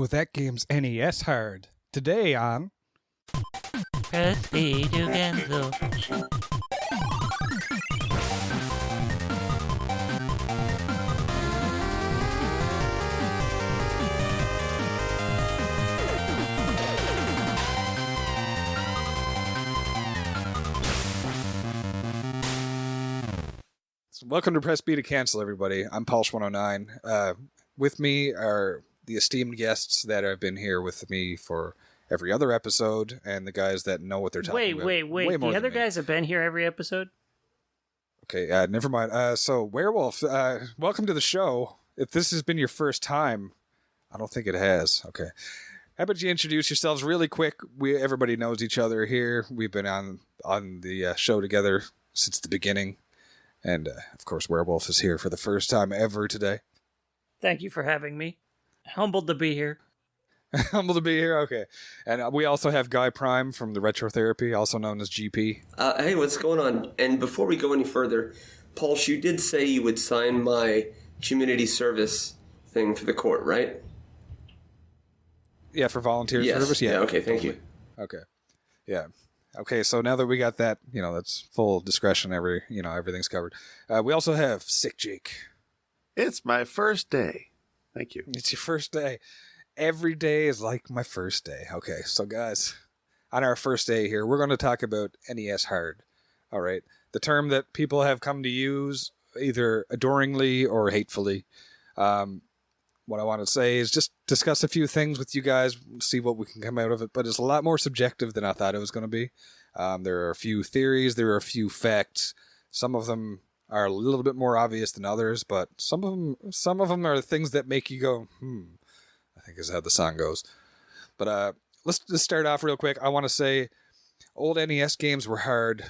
Ooh, that game's NES Hard. Today on... Press B to cancel. Welcome to Press B to Cancel, everybody. I'm Pulse109. With me are the esteemed guests that have been here with me for every other episode, and the guys that know what they're talking about. Wait. The other guys have been here every episode? Okay, never mind. So, Werewolf, welcome to the show. If this has been your first time, I don't think it has. Okay. How about you introduce yourselves really quick? Everybody knows each other here. We've been on the show together since the beginning. And, of course, Werewolf is here for the first time ever today. Thank you for having me. Humbled to be here. Humbled to be here? Okay. And we also have Guy Prime from the Retro Therapy, also known as GP. Hey, what's going on? And before we go any further, Pulse, you did say you would sign my community service thing for the court, right? Yeah, for volunteer service? Yeah, okay, thank you. Okay. Yeah. Okay, so now that we got that, that's full discretion. Everything's covered. We also have Sick Jake. It's my first day. Thank you. It's your first day. Every day is like my first day. Okay, so guys, on our first day here, we're going to talk about NES Hard. All right, the term that people have come to use either adoringly or hatefully. What I want to say is just discuss a few things with you guys, see what we can come out of it, but it's a lot more subjective than I thought it was going to be. There are a few theories, there are a few facts. Some of them are a little bit more obvious than others, but some of them are things that make you go, I think is how the song goes. But let's just start off real quick. I want to say old NES games were hard,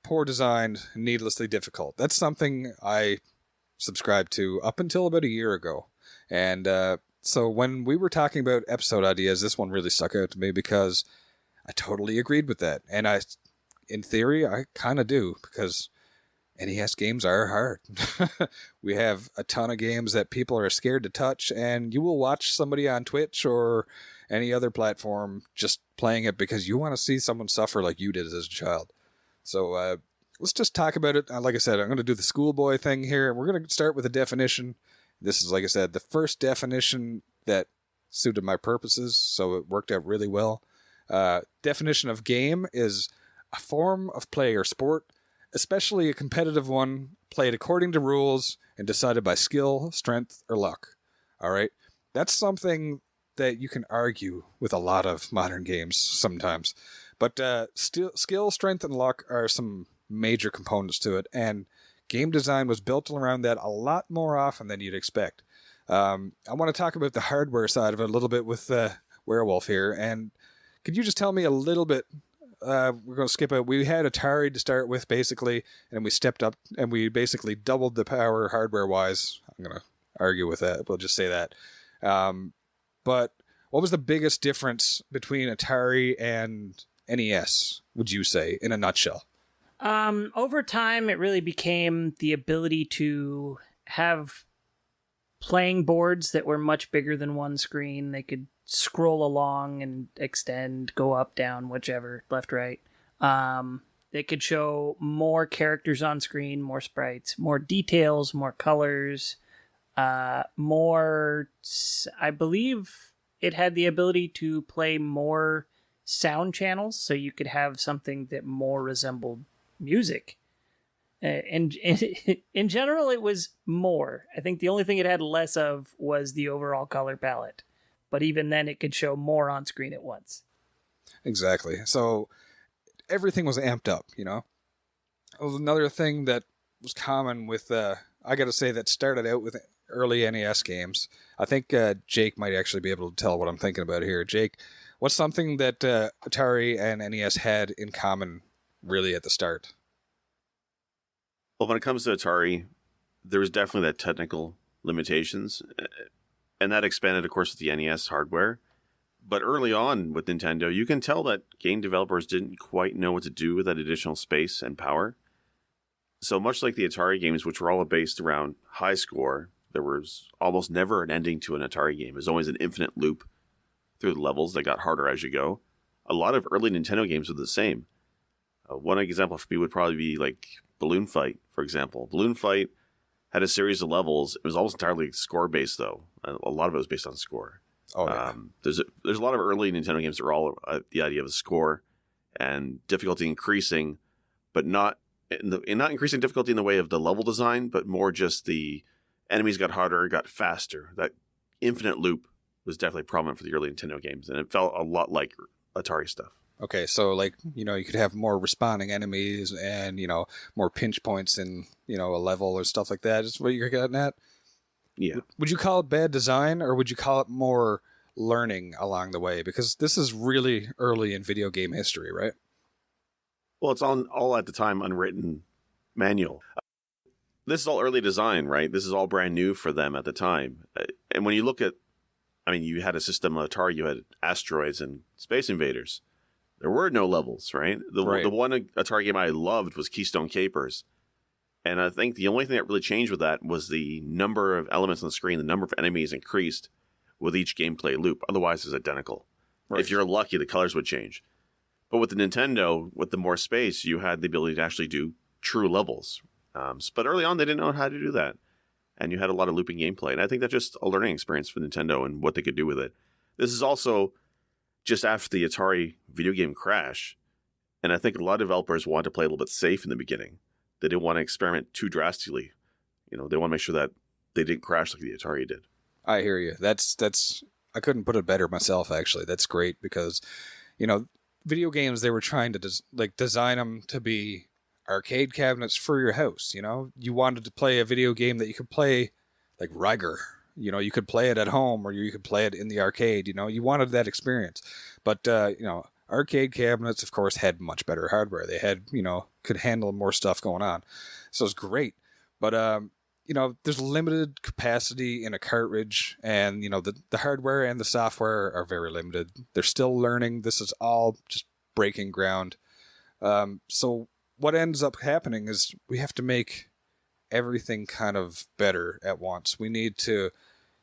poor designed, and needlessly difficult. That's something I subscribed to up until about a year ago. And so when we were talking about episode ideas, this one really stuck out to me because I totally agreed with that. And in theory, I kind of do, because NES games are hard. We have a ton of games that people are scared to touch, and you will watch somebody on Twitch or any other platform just playing it because you want to see someone suffer like you did as a child. So let's just talk about it. Like I said, I'm going to do the schoolboy thing here. We're going to start with a definition. This is, like I said, the first definition that suited my purposes, so it worked out really well. Definition of game is a form of play or sport, especially a competitive one, played according to rules and decided by skill, strength, or luck. All right? That's something that you can argue with a lot of modern games sometimes. But skill, strength, and luck are some major components to it, and game design was built around that a lot more often than you'd expect. I want to talk about the hardware side of it a little bit with Werewolf here. And could you just tell me a little bit? We're going to skip it. We had Atari to start with, basically, and we stepped up and we basically doubled the power hardware-wise. I'm going to argue with that. We'll just say that. But what was the biggest difference between Atari and NES, would you say, in a nutshell? Over time, it really became the ability to have playing boards that were much bigger than one screen. They could scroll along and extend, go up, down, whichever, left, right. They could show more characters on screen, more sprites, more details, more colors, more... I believe it had the ability to play more sound channels, so you could have something that more resembled music. And in general, it was more. I think the only thing it had less of was the overall color palette. But even then, it could show more on screen at once. Exactly. So everything was amped up, It was another thing that was common with, I got to say, that started out with early NES games. I think Jake might actually be able to tell what I'm thinking about here. Jake, what's something that Atari and NES had in common really at the start? Well, when it comes to Atari, there was definitely that technical limitations, and that expanded, of course, with the NES hardware. But early on with Nintendo, you can tell that game developers didn't quite know what to do with that additional space and power. So much like the Atari games, which were all based around high score, there was almost never an ending to an Atari game. It was always an infinite loop through the levels that got harder as you go. A lot of early Nintendo games were the same. One example for me would probably be like Balloon Fight, for example. Balloon Fight had a series of levels. It was almost entirely score-based, though. A lot of it was based on score. Oh, yeah. There's a lot of early Nintendo games that are all the idea of a score and difficulty increasing, but not increasing difficulty in the way of the level design, but more just the enemies got harder, got faster. That infinite loop was definitely prominent for the early Nintendo games, and it felt a lot like Atari stuff. Okay, so like, you could have more responding enemies and, more pinch points in, a level or stuff like that. Is what you're getting at? Yeah. Would you call it bad design, or would you call it more learning along the way? Because this is really early in video game history, right? Well, it's all at the time unwritten manual. This is all early design, right? This is all brand new for them at the time. And when you look at, you had a system on Atari, you had Asteroids and Space Invaders. There were no levels, right? The one Atari game I loved was Keystone Capers. And I think the only thing that really changed with that was the number of elements on the screen, the number of enemies increased with each gameplay loop. Otherwise, it was identical. Right. If you're lucky, the colors would change. But with the Nintendo, with the more space, you had the ability to actually do true levels. But early on, they didn't know how to do that. And you had a lot of looping gameplay. And I think that's just a learning experience for Nintendo and what they could do with it. This is also just after the Atari video game crash. And I think a lot of developers wanted to play a little bit safe in the beginning. They didn't want to experiment too drastically. They want to make sure that they didn't crash like the Atari did. I hear you. That's I couldn't put it better myself, actually. That's great because, video games, they were trying to design them to be arcade cabinets for your house. You wanted to play a video game that you could play like Riger. You could play it at home or you could play it in the arcade. You wanted that experience. But, arcade cabinets, of course, had much better hardware. They had, could handle more stuff going on. So it's great. But, there's limited capacity in a cartridge, and, the hardware and the software are very limited. They're still learning. This is all just breaking ground. So what ends up happening is we have to make everything kind of better at once. We need to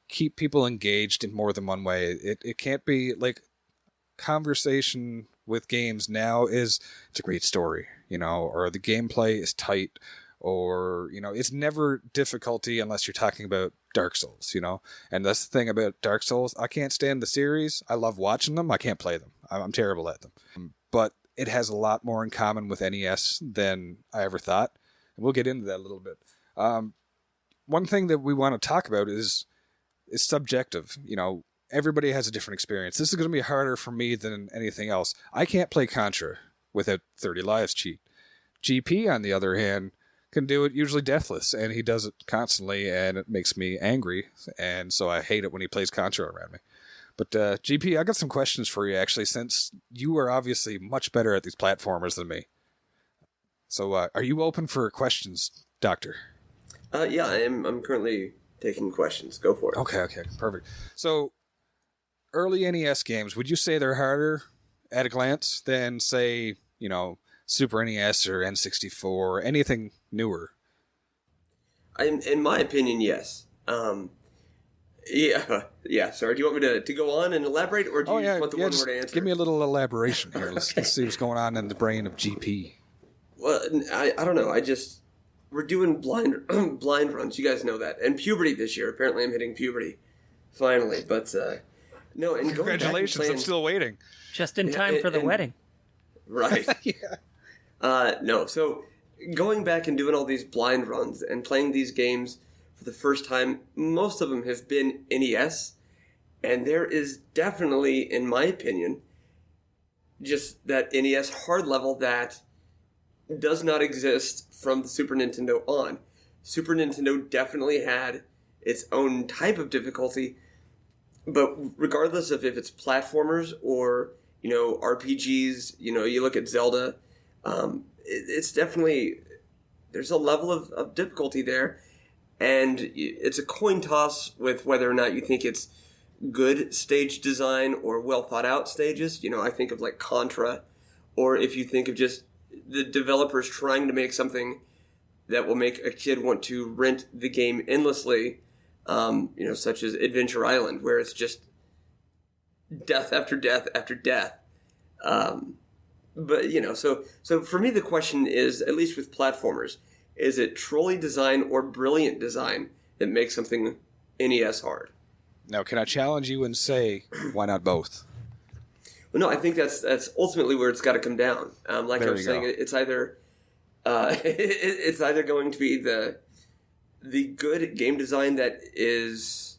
keep people engaged in more than one way. It can't be like conversation with games now is it's a great story, or the gameplay is tight, or, it's never difficulty unless you're talking about Dark Souls, and that's the thing about Dark Souls. I can't stand the series. I love watching them. I can't play them. I'm terrible at them. But it has a lot more in common with NES than I ever thought. And we'll get into that a little bit. One thing that we want to talk about is subjective. Everybody has a different experience. This is going to be harder for me than anything else. I can't play Contra without 30 lives cheat. GP, on the other hand, can do it usually deathless, and he does it constantly, and it makes me angry, and so I hate it when he plays Contra around me. But GP, I got some questions for you, actually, since you are obviously much better at these platformers than me. So are you open for questions, Doctor? Yeah, I'm currently taking questions. Go for it. Okay, perfect. So, early NES games, would you say they're harder at a glance than, say, Super NES or N64 or anything newer? In my opinion, yes. Yeah. Sorry, do you want me to go on and elaborate, or do you just want the one-word answer? Give me a little elaboration here. Let's see what's going on in the brain of GP. Well, I don't know. We're doing blind runs. You guys know that. And puberty this year. Apparently, I'm hitting puberty finally. But no. And congratulations! I'm still waiting. Just in time for the wedding. Right. Yeah. No. So going back and doing all these blind runs and playing these games for the first time, most of them have been NES, and there is definitely, in my opinion, just that NES hard level that does not exist from the Super Nintendo on. Super Nintendo definitely had its own type of difficulty, but regardless of if it's platformers or, RPGs, you look at Zelda, it's definitely, there's a level of difficulty there, and it's a coin toss with whether or not you think it's good stage design or well thought out stages. I think of like Contra, or if you think of just the developers trying to make something that will make a kid want to rent the game endlessly, such as Adventure Island, where it's just death after death after death. But, so for me, the question is, at least with platformers, is it trolley design or brilliant design that makes something NES hard? Now, can I challenge you and say, why not both? Well, no, I think that's ultimately where it's got to come down. Like There I was you saying, go. it's either it's either going to be the good game design that is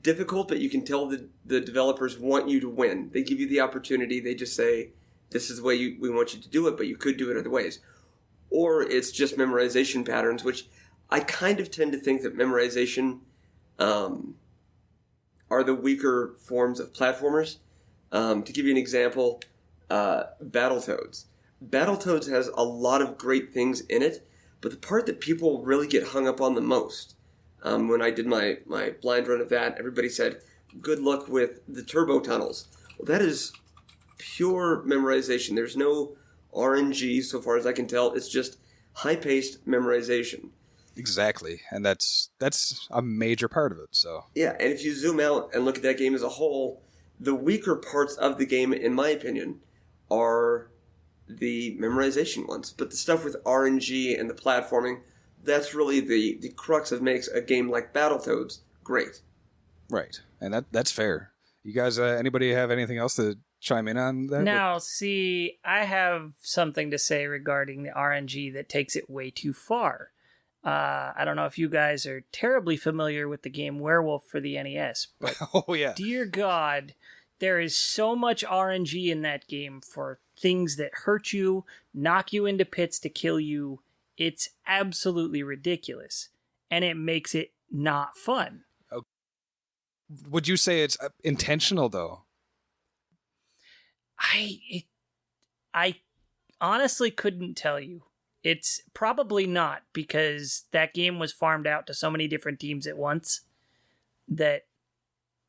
difficult, but you can tell the developers want you to win. They give you the opportunity. They just say, this is the way we want you to do it, but you could do it other ways. Or it's just memorization patterns, which I kind of tend to think that memorization are the weaker forms of platformers. To give you an example, Battletoads. Battletoads has a lot of great things in it, but the part that people really get hung up on the most, when I did my blind run of that, everybody said, good luck with the turbo tunnels. Well, that is pure memorization. There's no RNG, so far as I can tell. It's just high-paced memorization. Exactly, and that's a major part of it. So Yeah, and if you zoom out and look at that game as a whole, the weaker parts of the game, in my opinion, are the memorization ones. But the stuff with RNG and the platforming, that's really the crux of makes a game like Battletoads great. right, and that's fair. You guys, anybody have anything else to chime in on that? Now, see, I have something to say regarding the RNG that takes it way too far. I don't know if you guys are terribly familiar with the game Werewolf for the NES, but Oh yeah, dear God, there is so much RNG in that game for things that hurt you, knock you into pits to kill you. It's absolutely ridiculous, and it makes it not fun. would you say it's intentional though? I honestly couldn't tell you. It's probably not, because that game was farmed out to so many different teams at once that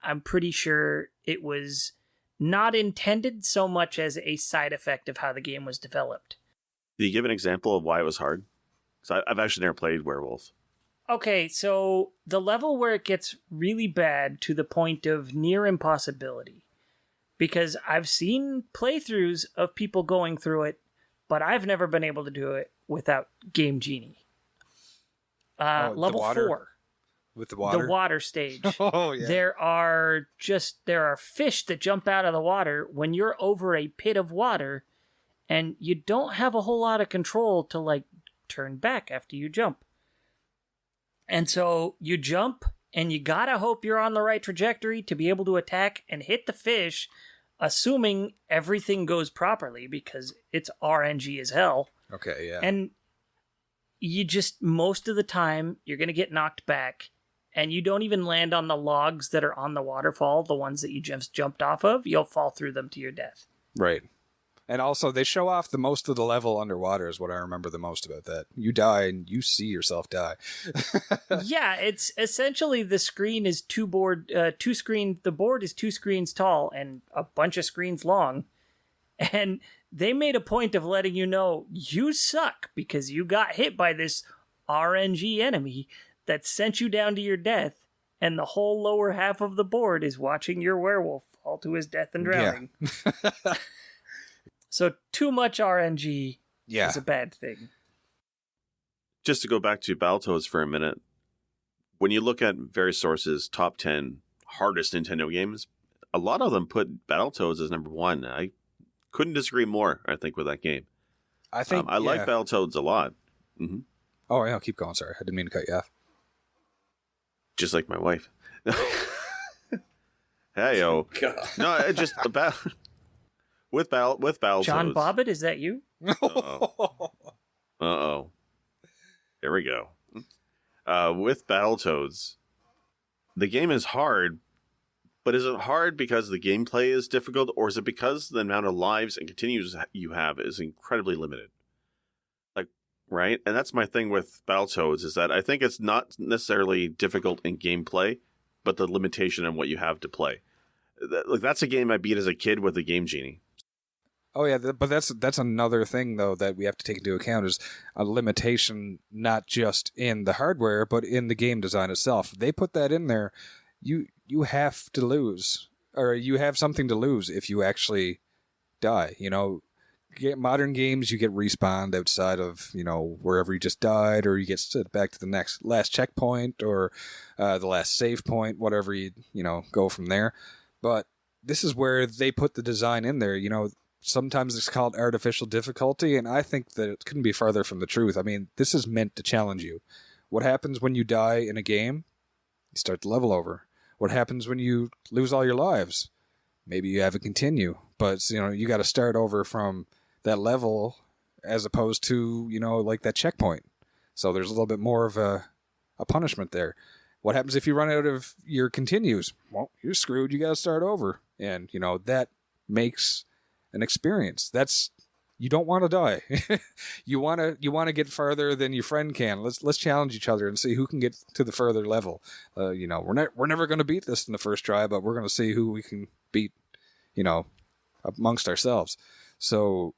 I'm pretty sure it was not intended so much as a side effect of how the game was developed. Can you give an example of why it was hard? Because I've actually never played Werewolf. Okay, so the level where it gets really bad to the point of near impossibility, because I've seen playthroughs of people going through it, but I've never been able to do it without Game Genie. Level 4. With the water? The water stage. Oh, yeah. There are fish that jump out of the water when you're over a pit of water, and you don't have a whole lot of control to turn back after you jump. And so you jump, and you gotta hope you're on the right trajectory to be able to attack and hit the fish, assuming everything goes properly, because it's RNG as hell. Okay, yeah. And you just, most of the time, you're going to get knocked back, and you don't even land on the logs that are on the waterfall, the ones that you just jumped off of. You'll fall through them to your death. Right. And also, they show off the most of the level underwater is what I remember the most about that. You die, and you see yourself die. Yeah, it's essentially the screen is the board is 2 screens tall and a bunch of screens long. And they made a point of letting you know you suck because you got hit by this RNG enemy that sent you down to your death, and the whole lower half of the board is watching your werewolf fall to his death and drowning. Yeah. So too much RNG Yeah. is a bad thing. Just to go back to Battletoads for a minute, when you look at various sources, top 10 hardest Nintendo games, a lot of them put Battletoads as number 1. I couldn't disagree more, I think, with that game. I think I like Battletoads a lot. Mm-hmm. Oh, yeah, keep going. Sorry. I didn't mean to cut you off. Just like my wife. Hey-o. God. No, it just about with Battletoads. John Bobbitt, is that you? Uh-oh. Here we go. With Battletoads, the game is hard, but is it hard because the gameplay is difficult, or is it because the amount of lives and continues you have is incredibly limited? Right? And that's my thing with Battletoads, is that I think it's not necessarily difficult in gameplay, but the limitation on what you have to play. That's a game I beat as a kid with a Game Genie. Oh yeah, but that's another thing though that we have to take into account is a limitation not just in the hardware but in the game design itself. They put that in there. You have to lose or you have something to lose if you actually die. Modern games, you get respawned outside of, wherever you just died, or you get sent back to the last checkpoint, or the last save point, whatever go from there. But this is where they put the design in there. Sometimes it's called artificial difficulty, and I think that it couldn't be farther from the truth. I mean, this is meant to challenge you. What happens when you die in a game? You start the level over. What happens when you lose all your lives? Maybe you have it continue, but you got to start over from that level as opposed to, like that checkpoint. So there's a little bit more of a punishment there. What happens if you run out of your continues? Well, you're screwed. You got to start over. And, that makes an experience. You don't want to die. you want to get farther than your friend can. Let's challenge each other and see who can get to the further level. We're never going to beat this in the first try, but we're going to see who we can beat, amongst ourselves. So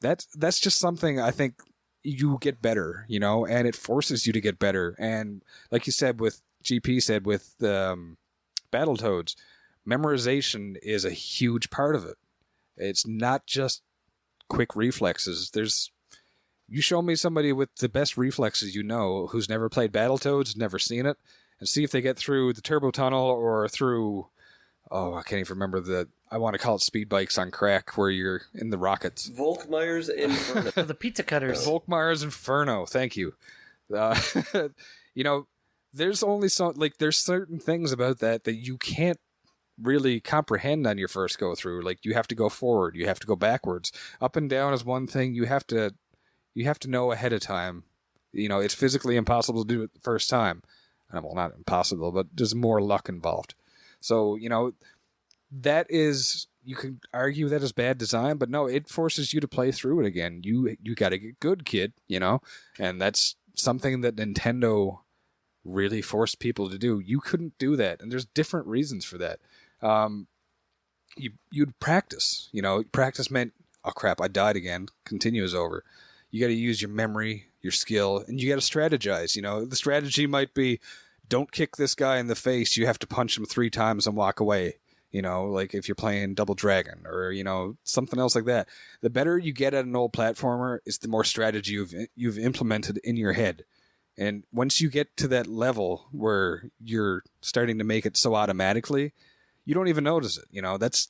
that's just something I think you get better, and it forces you to get better. And like you said, with Battletoads, memorization is a huge part of it. It's not just quick reflexes. You show me somebody with the best reflexes who's never played Battletoads, never seen it, and see if they get through the turbo tunnel or through, I can't even remember I want to call it speed bikes on crack where you're in the rockets. Volkmeyer's Inferno. The pizza cutters. Volkmeyer's Inferno, thank you. There's only there's certain things about that you can't really comprehend on your first go through. Like, you have to go forward, you have to go backwards. Up and down is one thing you have to know ahead of time. It's physically impossible to do it the first time. Well, not impossible, but there's more luck involved. So, that is, you can argue that is bad design, but no, it forces you to play through it again. You got to get good, kid, and that's something that Nintendo really forced people to do. You couldn't do that, and there's different reasons for that. You'd practice. Practice meant, oh crap, I died again. Continue is over. You got to use your memory, your skill, and you got to strategize. The strategy might be, don't kick this guy in the face. You have to punch him 3 times and walk away. Like if you're playing Double Dragon or, something else like that. The better you get at an old platformer is the more strategy you've implemented in your head. And once you get to that level where you're starting to make it so automatically, you don't even notice it.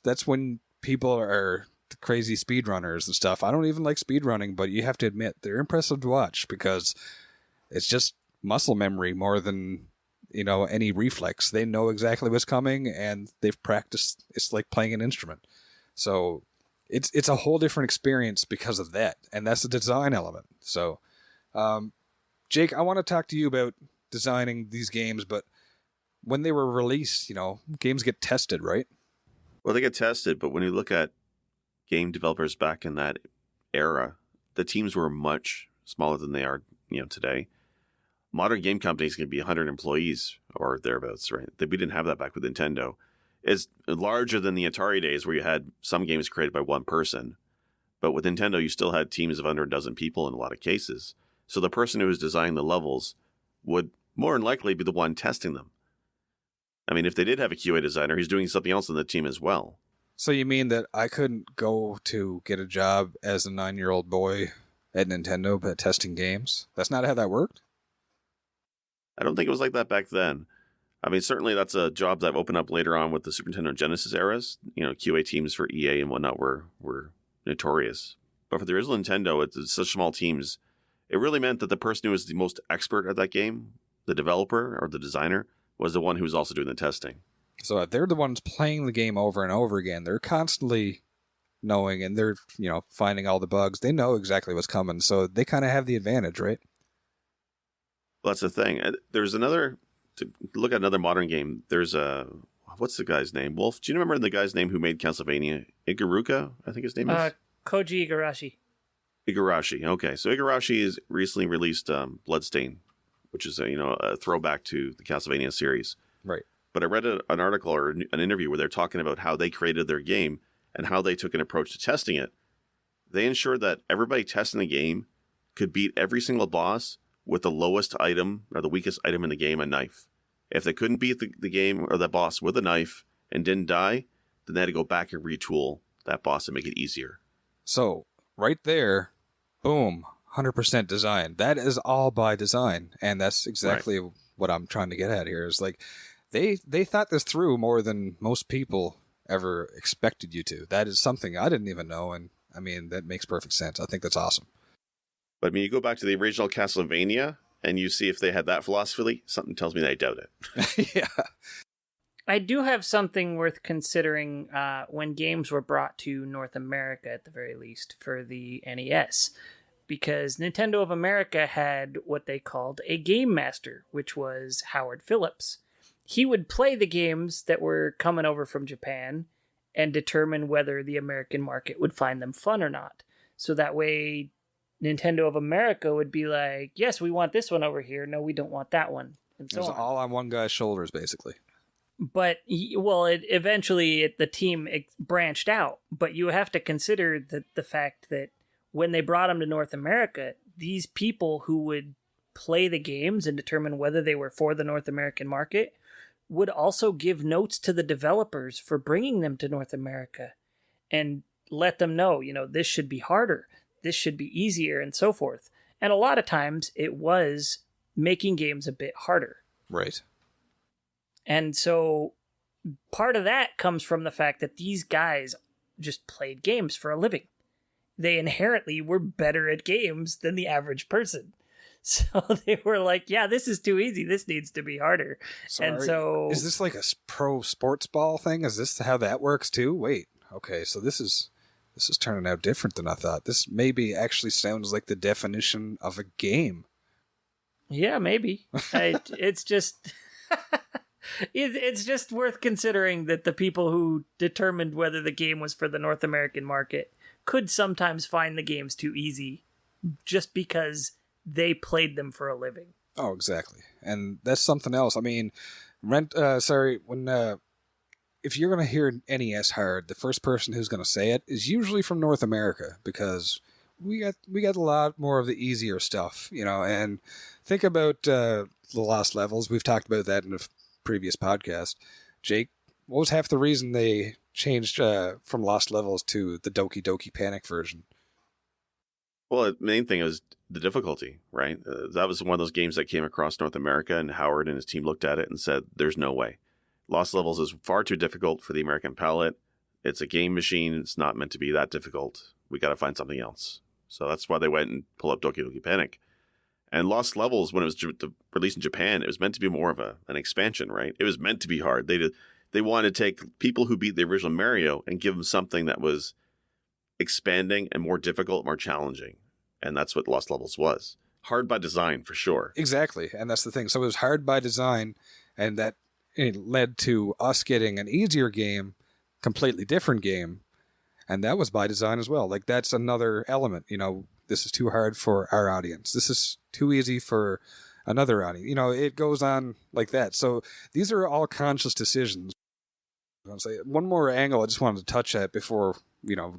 That's when people are the crazy speedrunners and stuff. I don't even like speedrunning, but you have to admit they're impressive to watch because it's just muscle memory more than any reflex. They know exactly what's coming and they've practiced. It's like playing an instrument. So it's a whole different experience because of that. And that's the design element. So, Jake, I want to talk to you about designing these games, but when they were released, games get tested, right? Well, they get tested, but when you look at game developers back in that era, the teams were much smaller than they are, today. Modern game companies can be 100 employees or thereabouts, right? We didn't have that back with Nintendo. It's larger than the Atari days where you had some games created by one person. But with Nintendo, you still had teams of under a dozen people in a lot of cases. So the person who was designing the levels would more than likely be the one testing them. I mean, if they did have a QA designer, he's doing something else in the team as well. So you mean that I couldn't go to get a job as a 9-year-old boy at Nintendo but testing games? That's not how that worked? I don't think it was like that back then. I mean, certainly that's a job that opened up later on with the Super Nintendo Genesis eras. QA teams for EA and whatnot were notorious. But for the original Nintendo, it's such small teams, it really meant that the person who was the most expert at that game, the developer or the designer, was the one who was also doing the testing. So if they're the ones playing the game over and over again, they're constantly knowing and they're, finding all the bugs. They know exactly what's coming. So they kind of have the advantage, right? Well, that's the thing. There's another, to look at another modern game, there's what's the guy's name? Wolf, do you remember the guy's name who made Castlevania? Igaruka, I think his name is? Koji Igarashi. Igarashi, okay. So Igarashi has recently released Bloodstain, which is a throwback to the Castlevania series. Right. But I read an article or an interview where they're talking about how they created their game and how they took an approach to testing it. They ensured that everybody testing the game could beat every single boss with the lowest item or the weakest item in the game, a knife. If they couldn't beat the game or the boss with a knife and didn't die, then they had to go back and retool that boss to make it easier. So right there, boom, 100% design. That is all by design, and that's exactly what I'm trying to get at here. Is like they thought this through more than most people ever expected you to. That is something I didn't even know, and I mean that makes perfect sense. I think that's awesome. But I mean, you go back to the original Castlevania and you see if they had that philosophy. Something tells me they doubt it. Yeah. I do have something worth considering when games were brought to North America, at the very least, for the NES. Because Nintendo of America had what they called a Game Master, which was Howard Phillips. He would play the games that were coming over from Japan and determine whether the American market would find them fun or not. So that way, Nintendo of America would be like, yes, we want this one over here. No, we don't want that one. And so It was all on one guy's shoulders, basically. But, eventually the team branched out. But you have to consider the fact that when they brought them to North America, these people who would play the games and determine whether they were for the North American market would also give notes to the developers for bringing them to North America and let them know, this should be harder, this should be easier, and so forth. And a lot of times it was making games a bit harder. Right. And so part of that comes from the fact that these guys just played games for a living. They inherently were better at games than the average person. So they were like, yeah, this is too easy. This needs to be harder. And so... Is this like a pro sports ball thing? Is this how that works too? Wait. Okay, so this is turning out different than I thought. This maybe actually sounds like the definition of a game. Yeah, maybe. It's just... It's just worth considering that the people who determined whether the game was for the North American market could sometimes find the games too easy just because they played them for a living. Oh, exactly. And that's something else. I mean, if you're going to hear NES Hard, the first person who's going to say it is usually from North America, because we got a lot more of the easier stuff, and think about the Lost Levels. We've talked about that in a previous podcast. Jake, what was half the reason they changed from Lost Levels to the Doki Doki Panic version? Well, the main thing was the difficulty, right? That was one of those games that came across North America, and Howard and his team looked at it and said, there's no way. Lost Levels is far too difficult for the American palate. It's a game machine. It's not meant to be that difficult. We got to find something else. So that's why they went and pulled up Doki Doki Panic. And Lost Levels, when it was released in Japan, it was meant to be more of an expansion, right? It was meant to be hard. They wanted to take people who beat the original Mario and give them something that was expanding and more difficult, more challenging. And that's what Lost Levels was. Hard by design, for sure. Exactly. And that's the thing. So it was hard by design, and that it led to us getting an easier game, completely different game. And that was by design as well. Like, that's another element. This is too hard for our audience. This is too easy for another audience. It goes on like that. So these are all conscious decisions. I'll say one more angle I just wanted to touch at before,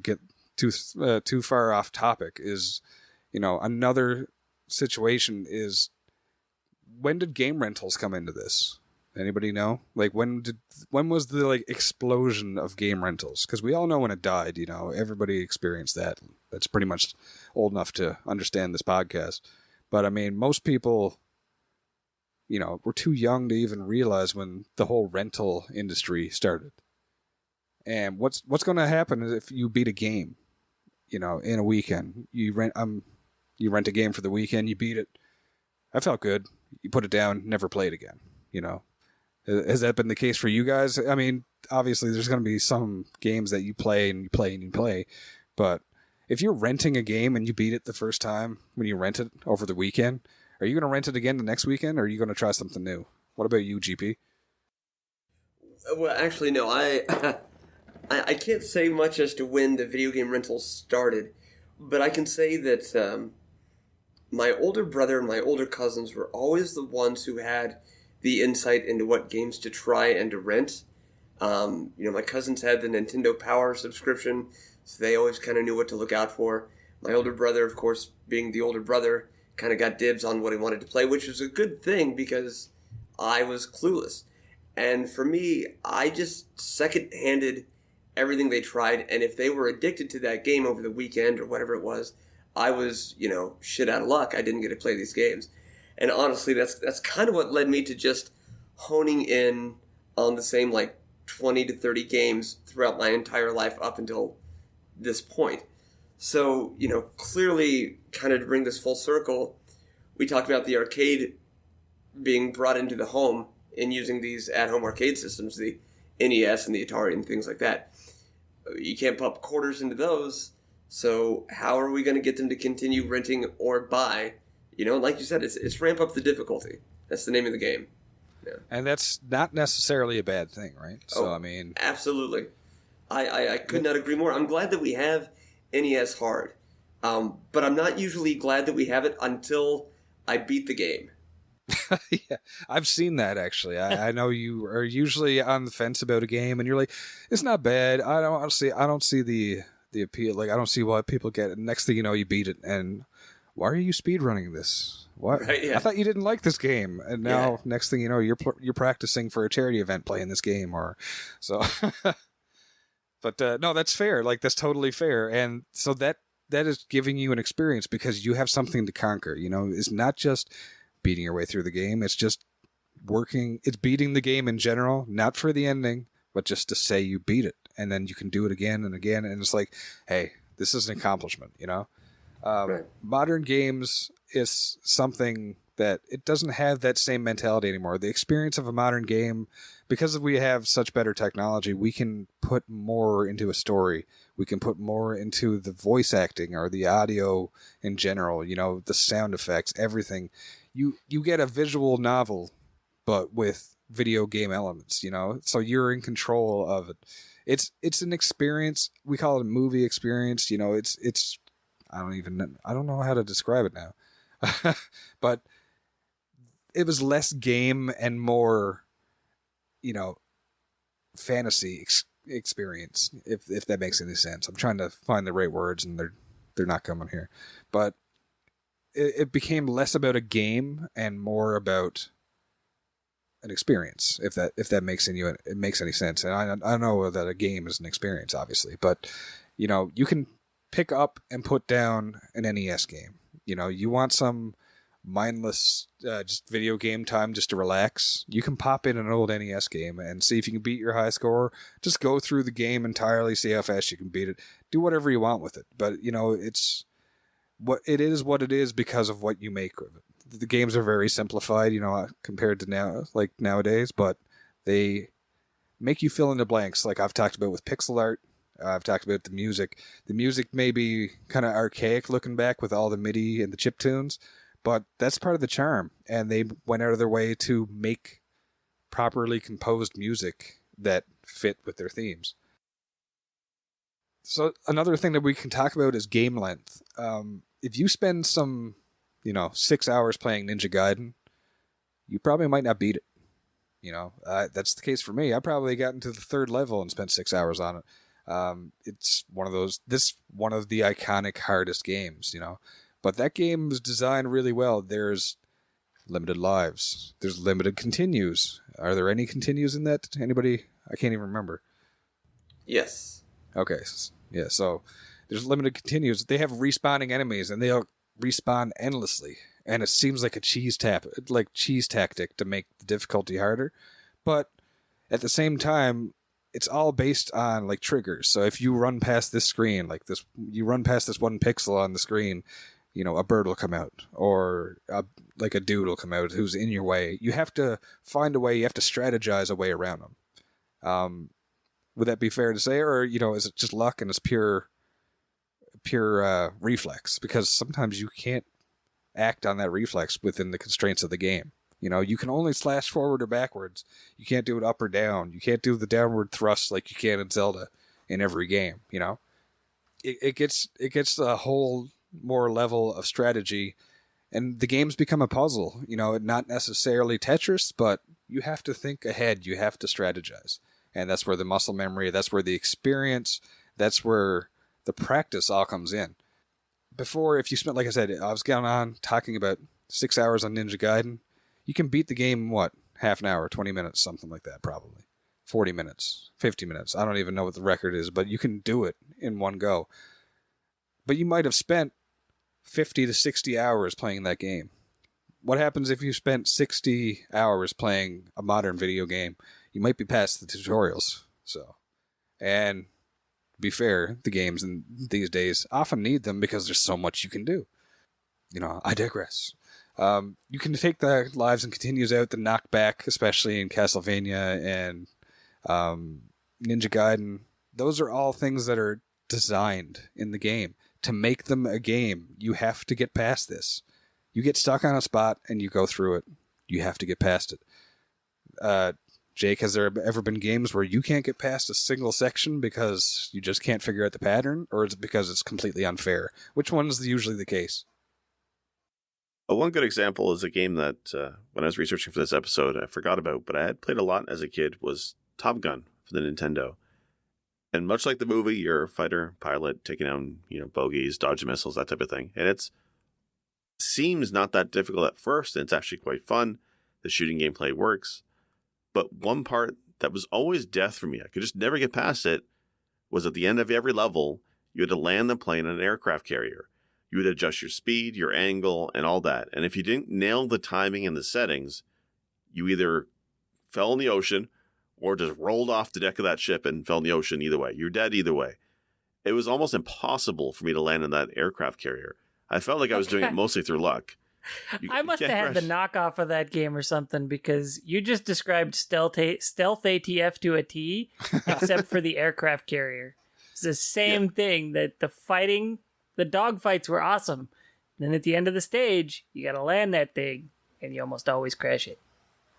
get too far off topic is, another situation is, when did game rentals come into this? Anybody know? Like, when was the explosion of game rentals? Because we all know when it died. Everybody experienced that. That's pretty much old enough to understand this podcast. But I mean, most people, were too young to even realize when the whole rental industry started. And what's going to happen is, if you beat a game, in a weekend, you rent a game for the weekend, you beat it. I felt good. You put it down, never play it again. Has that been the case for you guys? I mean, obviously there's going to be some games that you play and you play and you play, but if you're renting a game and you beat it the first time when you rent it over the weekend, are you going to rent it again the next weekend, or are you going to try something new? What about you, GP? Well, actually, no. I can't say much as to when the video game rentals started, but I can say that my older brother and my older cousins were always the ones who had the insight into what games to try and to rent. My cousins had the Nintendo Power subscription, so they always kind of knew what to look out for. My older brother, of course, being the older brother, kind of got dibs on what he wanted to play, which was a good thing because I was clueless. And for me, I just second-handed everything they tried, and if they were addicted to that game over the weekend or whatever it was, I was, shit out of luck. I didn't get to play these games. And honestly, that's kind of what led me to just honing in on the same, 20 to 30 games throughout my entire life up until this point. So, clearly, kind of to bring this full circle, we talked about the arcade being brought into the home and using these at-home arcade systems, the NES and the Atari and things like that. You can't pump quarters into those, so how are we going to get them to continue renting or buy? Like you said, it's ramp up the difficulty. That's the name of the game. Yeah. And that's not necessarily a bad thing, right? So, absolutely. I could not agree more. I'm glad that we have NES Hard, but I'm not usually glad that we have it until I beat the game. Yeah, I've seen that actually. I know you are usually on the fence about a game, and you're like, "It's not bad." I don't see the appeal. I don't see why people get it. Next thing you know, you beat it, and why are you speedrunning this? What? Right, yeah. I thought you didn't like this game, and now next thing you know, you're practicing for a charity event playing this game, or so. But no, that's fair. That's totally fair, and so that is giving you an experience because you have something to conquer. It's not just beating your way through the game. It's just it's beating the game in general, not for the ending, but just to say you beat it, and then you can do it again and again, and it's like, hey, this is an accomplishment. Right. Modern games is something that it doesn't have that same mentality anymore. The experience of a modern game, because we have such better technology, we can put more into a story. We can put more into the voice acting or the audio in general, the sound effects, everything. You get a visual novel, but with video game elements, so you're in control of it. It's an experience. We call it a movie experience. It's I don't know how to describe it now, but it was less game and more, fantasy experience. If that makes any sense. I'm trying to find the right words, and they're not coming here, but it became less about a game and more about an experience. If that makes it makes any sense. And I know that a game is an experience, obviously, but you can pick up and put down an NES game. You want some mindless just video game time just to relax, you can pop in an old NES game and see if you can beat your high score. Just go through the game entirely, see how fast you can beat it. Do whatever you want with it. But it's what it is because of what you make of it. The games are very simplified, compared to nowadays, but they make you fill in the blanks, like I've talked about with pixel art. I've talked about the music. The music may be kind of archaic looking back with all the MIDI and the chip tunes, but that's part of the charm. And they went out of their way to make properly composed music that fit with their themes. So another thing that we can talk about is game length. If you spend some, 6 hours playing Ninja Gaiden, you probably might not beat it. That's the case for me. I probably got into the third level and spent 6 hours on it. It's one of the iconic hardest games, but that game was designed really well. There's limited lives. There's limited continues. Are there any continues in that? Anybody? I can't even remember. Yes. Okay. Yeah. So there's limited continues. They have respawning enemies and they'll respawn endlessly. And it seems like a cheese tactic to make the difficulty harder. But at the same time, it's all based on triggers. So if you run past this screen, you run past this one pixel on the screen, a bird will come out, or a dude will come out who's in your way. You have to find a way. You have to strategize a way around them. Would that be fair to say, or is it just luck and it's pure reflex? Because sometimes you can't act on that reflex within the constraints of the game. You can only slash forward or backwards. You can't do it up or down. You can't do the downward thrust like you can in Zelda in every game. It gets a whole more level of strategy, and the games become a puzzle. Not necessarily Tetris, but you have to think ahead. You have to strategize, and that's where the muscle memory, that's where the experience, that's where the practice all comes in. Before, if you spent, like I said, I was going on talking about 6 hours on Ninja Gaiden. You can beat the game in half an hour, 20 minutes, something like that, probably. 40 minutes, 50 minutes. I don't even know what the record is, but you can do it in one go. But you might have spent 50 to 60 hours playing that game. What happens if you spent 60 hours playing a modern video game? You might be past the tutorials. So, and to be fair, the games in these days often need them because there's so much you can do. I digress. You can take the lives and continues out, the knockback, especially in Castlevania and Ninja Gaiden. Those are all things that are designed in the game. To make them a game, you have to get past this. You get stuck on a spot and you go through it. You have to get past it. Jake, has there ever been games where you can't get past a single section because you just can't figure out the pattern, or is it because it's completely unfair? Which one is usually the case? One good example is a game that, when I was researching for this episode, I forgot about, but I had played a lot as a kid, was Top Gun for the Nintendo. And much like the movie, you're a fighter pilot taking down, bogeys, dodging missiles, that type of thing. And it seems not that difficult at first, and it's actually quite fun. The shooting gameplay works. But one part that was always death for me, I could just never get past it, was at the end of every level, you had to land the plane on an aircraft carrier. You would adjust your speed, your angle, and all that. And if you didn't nail the timing and the settings, you either fell in the ocean or just rolled off the deck of that ship and fell in the ocean either way. You're dead either way. It was almost impossible for me to land in that aircraft carrier. I felt like I was doing it mostly through luck. I must have had the knockoff of that game or something, because you just described stealth ATF to a T, except for the aircraft carrier. It's the same thing, that the dogfights were awesome. Then at the end of the stage, you got to land that thing, and you almost always crash it.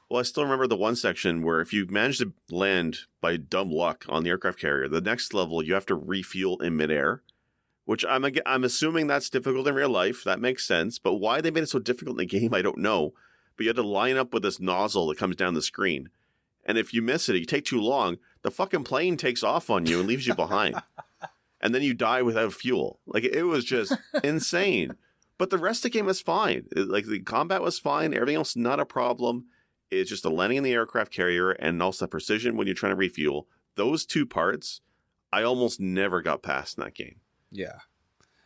Well, I still remember the one section where if you manage to land by dumb luck on the aircraft carrier, the next level you have to refuel in midair, which I'm assuming that's difficult in real life. That makes sense. But why they made it so difficult in the game, I don't know. But you had to line up with this nozzle that comes down the screen. And if you miss it, you take too long, the fucking plane takes off on you and leaves you behind. And then you die without fuel. Like, it was just insane. But the rest of the game was fine. The combat was fine. Everything else, not a problem. It's just the landing in the aircraft carrier and also the precision when you're trying to refuel. Those two parts, I almost never got past in that game. Yeah.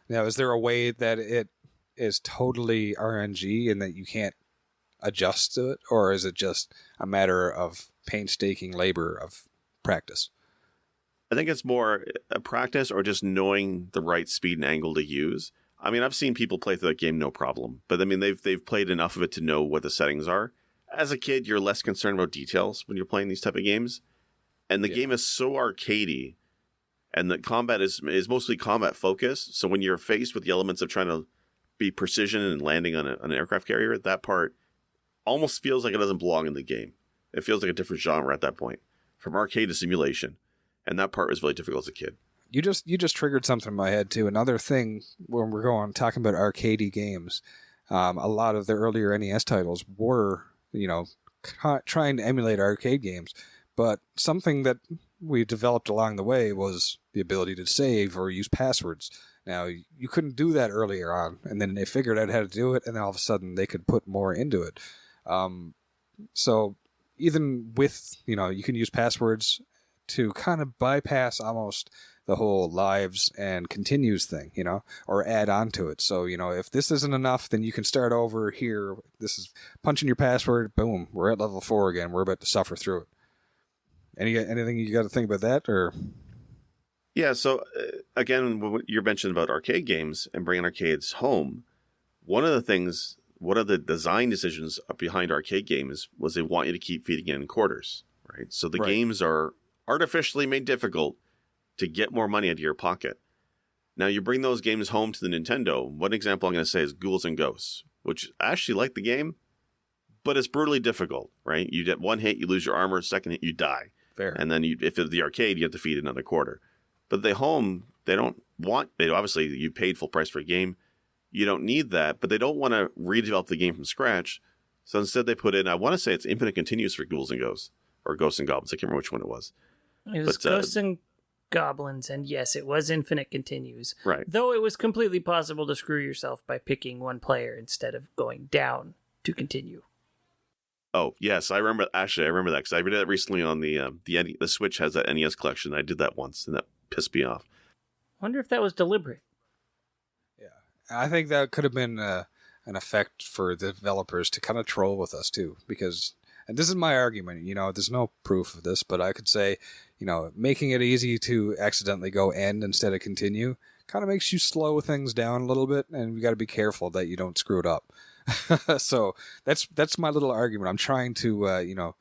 Now, is there a way that it is totally RNG and that you can't adjust to it? Or is it just a matter of painstaking labor of practice? I think it's more a practice or just knowing the right speed and angle to use. I mean, I've seen people play through that game no problem. But I mean, they've played enough of it to know what the settings are. As a kid, you're less concerned about details when you're playing these type of games. And the game is so arcadey. And the combat is mostly combat focused. So when you're faced with the elements of trying to be precision and landing on an aircraft carrier, that part almost feels like it doesn't belong in the game. It feels like a different genre at that point, from arcade to simulation. And that part was really difficult as a kid. You just triggered something in my head too. Another thing when we're talking about arcadey games, a lot of the earlier NES titles were, trying to emulate arcade games. But something that we developed along the way was the ability to save or use passwords. Now, you couldn't do that earlier on, and then they figured out how to do it, and then all of a sudden they could put more into it. So even with, you can use passwords to kind of bypass almost the whole lives and continues thing, or add on to it. So, if this isn't enough, then you can start over here. This is punching your password. Boom. We're at level 4 again. We're about to suffer through it. Anything you got to think about that, or? Yeah. So again, when you're mentioning about arcade games and bringing arcades home, one of the design decisions behind arcade games was they want you to keep feeding in quarters, right? So the games are artificially made difficult to get more money out of your pocket. Now you bring those games home to the Nintendo. One example I'm going to say is Ghouls and Ghosts, which I actually like the game, but it's brutally difficult, right? You get one hit, you lose your armor. Second hit, you die. Fair. And then if it's the arcade, you have to feed another quarter. But the home, obviously you paid full price for a game. You don't need that, but they don't want to redevelop the game from scratch. So instead they put in, I want to say it's Infinite Continues for Ghouls and Ghosts, or Ghosts and Goblins. I can't remember which one it was. It was Ghosts and Goblins, and yes, it was Infinite Continues. Right. Though it was completely possible to screw yourself by picking one player instead of going down to continue. Oh yes, I remember. Actually, I remember that because I did that recently on the Switch has that NES collection. I did that once, and that pissed me off. Wonder if that was deliberate. Yeah, I think that could have been an effect for the developers to kind of troll with us too, because, and this is my argument. There's no proof of this, but I could say, making it easy to accidentally go end instead of continue kind of makes you slow things down a little bit, and you got to be careful that you don't screw it up. So that's my little argument. I'm trying to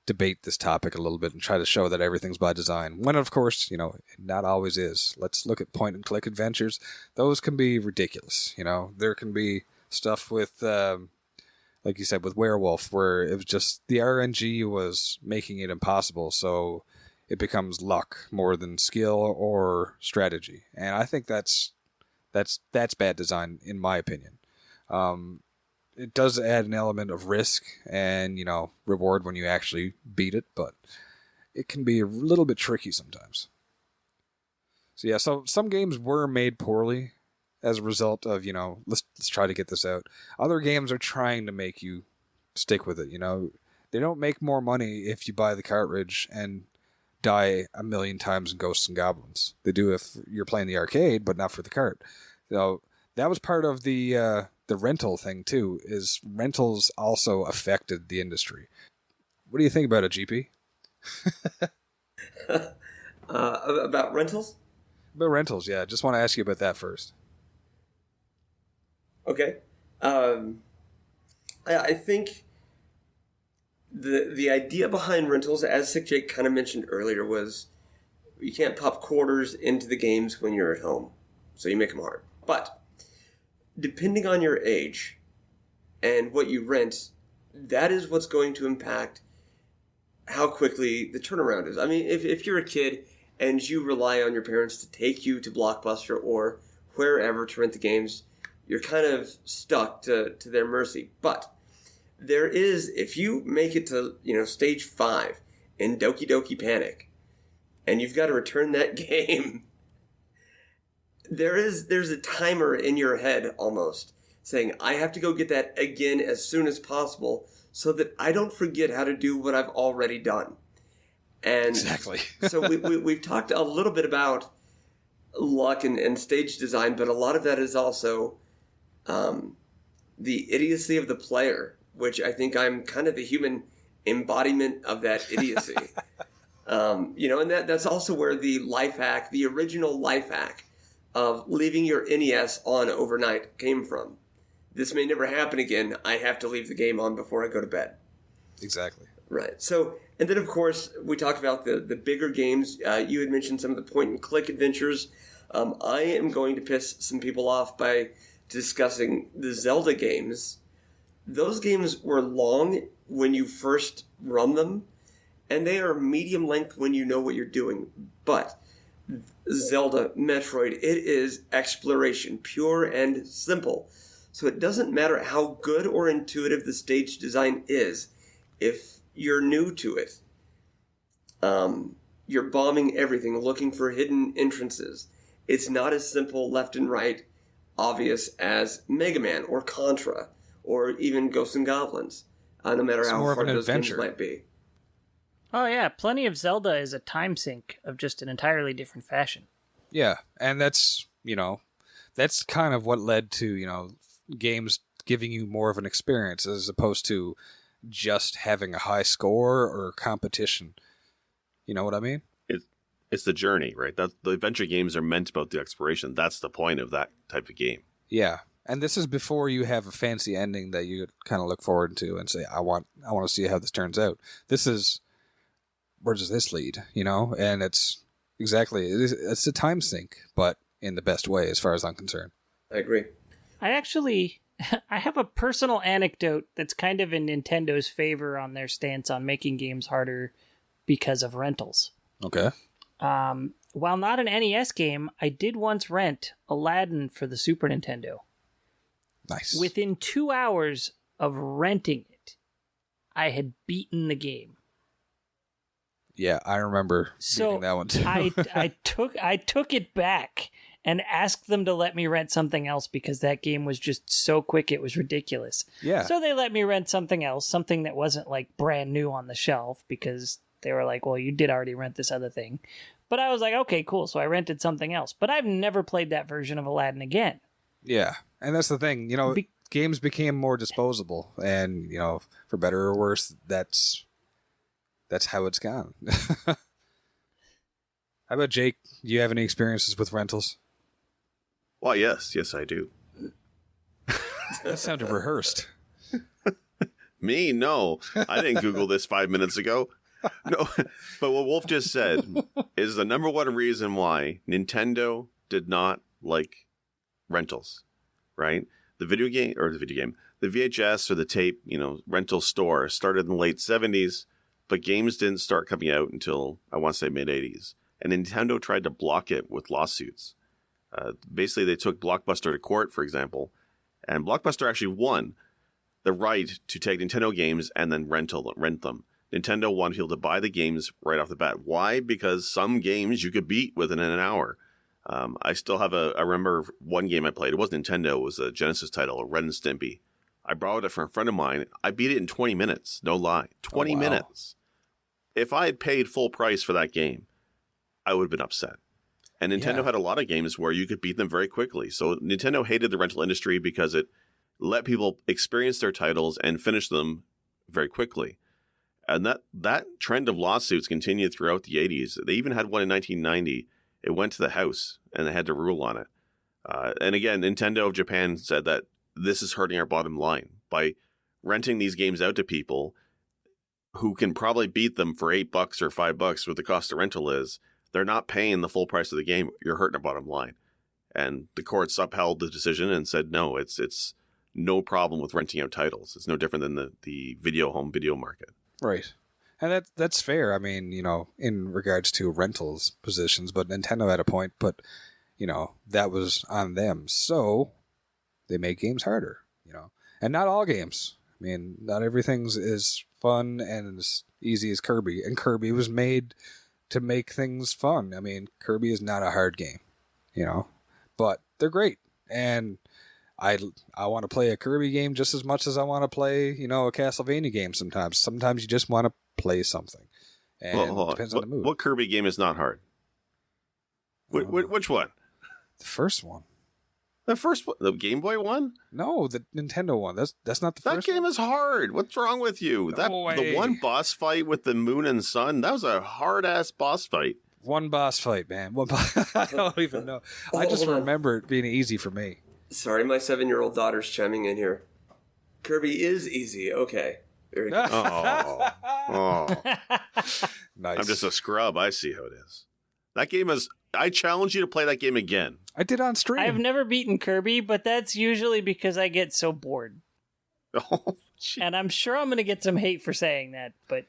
debate this topic a little bit and try to show that everything's by design, when of course it not always is. Let's look at point and click adventures. Those can be ridiculous. There can be stuff with like you said with Werewolf, where it was just the RNG was making it impossible, so it becomes luck more than skill or strategy, and I think that's bad design in my opinion. It does add an element of risk and, reward when you actually beat it, but it can be a little bit tricky sometimes. So yeah, so some games were made poorly as a result of, let's try to get this out. Other games are trying to make you stick with it, They don't make more money if you buy the cartridge and die a million times in Ghosts and Goblins. They do if you're playing the arcade, but not for the cart. So that was part of the rental thing too, is rentals also affected the industry. What do you think about it, GP? About rentals? About rentals, yeah. Just want to ask you about that first. Okay. I think the idea behind rentals, as Sick Jake kind of mentioned earlier, was you can't pop quarters into the games when you're at home. So you make them hard. But depending on your age and what you rent, that is what's going to impact how quickly the turnaround is. I mean, if you're a kid and you rely on your parents to take you to Blockbuster or wherever to rent the games, you're kind of stuck to their mercy. But there is, if you make it to stage 5 in Doki Doki Panic, and you've got to return that game, there's a timer in your head almost saying, I have to go get that again as soon as possible so that I don't forget how to do what I've already done. And exactly. So we've talked a little bit about luck and stage design, but a lot of that is also the idiocy of the player, which I think I'm kind of the human embodiment of that idiocy. And that's also where the life hack, the original life hack of leaving your NES on overnight came from. This may never happen again. I have to leave the game on before I go to bed. Exactly. Right. So, and then of course, we talked about the bigger games. You had mentioned some of the point and click adventures. I am going to piss some people off by discussing the Zelda games. Those games were long when you first run them, and they are medium length when you know what you're doing. But Zelda, Metroid, it is exploration, pure and simple. So it doesn't matter how good or intuitive the stage design is. If you're new to it, you're bombing everything, looking for hidden entrances. It's not as simple, left and right, obvious as Mega Man or Contra or even Ghosts and Goblins, no matter It's how more of hard an those adventure. games might be. Oh yeah, plenty of Zelda is a time sink of just an entirely different fashion. Yeah, and that's kind of what led to, games giving you more of an experience as opposed to just having a high score or competition. You know what I mean? It's the journey, right? The adventure games are meant about the exploration. That's the point of that type of game. Yeah. And this is before you have a fancy ending that you kind of look forward to and say, I want to see how this turns out. This is, where does this lead? And it's exactly, it's a time sink, but in the best way as far as I'm concerned. I agree. I have a personal anecdote that's kind of in Nintendo's favor on their stance on making games harder because of rentals. Okay. While not an NES game, I did once rent Aladdin for the Super Nintendo. Nice. Within 2 hours of renting it, I had beaten the game. Yeah, I remember So reading that one too. I took it back and ask them to let me rent something else because that game was just so quick it was ridiculous. Yeah. So they let me rent something else, something that wasn't like brand new on the shelf because they were like, well, you did already rent this other thing. But I was like, okay, cool. So I rented something else. But I've never played that version of Aladdin again. Yeah. And that's the thing, games became more disposable, and, for better or worse, that's how it's gone. How about Jake? Do you have any experiences with rentals? Well, yes, I do. That sounded rehearsed. Me? No. I didn't Google this 5 minutes ago. No, but what Wolf just said is the number one reason why Nintendo did not like rentals, right? The VHS or the tape, rental store started in the late 70s, but games didn't start coming out until, I want to say, mid-80s. And Nintendo tried to block it with lawsuits. Basically, they took Blockbuster to court, for example, and Blockbuster actually won the right to take Nintendo games and then rent them. Nintendo wanted people to buy the games right off the bat. Why? Because some games you could beat within an hour. I still have I remember one game I played. It wasn't Nintendo. It was a Genesis title, Ren and Stimpy. I borrowed it from a friend of mine. I beat it in 20 minutes. No lie. 20 minutes. If I had paid full price for that game, I would have been upset. And Nintendo had a lot of games where you could beat them very quickly. So Nintendo hated the rental industry because it let people experience their titles and finish them very quickly. And that trend of lawsuits continued throughout the 80s. They even had one in 1990. It went to the House, and they had to rule on it. And again, Nintendo of Japan said that this is hurting our bottom line. By renting these games out to people who can probably beat them for $8 or $5, what the cost of rental is, they're not paying the full price of the game. You're hurting our bottom line. And the courts upheld the decision and said, no, it's no problem with renting out titles. It's no different than the home video market. Right. And that's fair. I mean, in regards to rentals positions, but Nintendo had a point, but, that was on them. So they made games harder, and not all games. I mean, not everything's as fun and as easy as Kirby, and Kirby was made to make things fun. I mean, Kirby is not a hard game, but they're great. And I want to play a Kirby game just as much as I want to play, a Castlevania game sometimes. Sometimes you just want to play something. And it depends on the mood. What Kirby game is not hard? Which one? The first one. The first one? The Game Boy one? No, the Nintendo one. That's not the first one. That game is hard. What's wrong with you? No way. The one boss fight with the moon and sun, that was a hard-ass boss fight. One boss fight, man. I don't even know. I just remember it being easy for me. Sorry, my 7-year-old daughter's chiming in here. Kirby is easy. Okay. Very good. Oh. Nice. I'm just a scrub. I see how it is. That game is... I challenge you to play that game again. I did on stream. I've never beaten Kirby, but that's usually because I get so bored. Oh, geez. And I'm sure I'm going to get some hate for saying that, but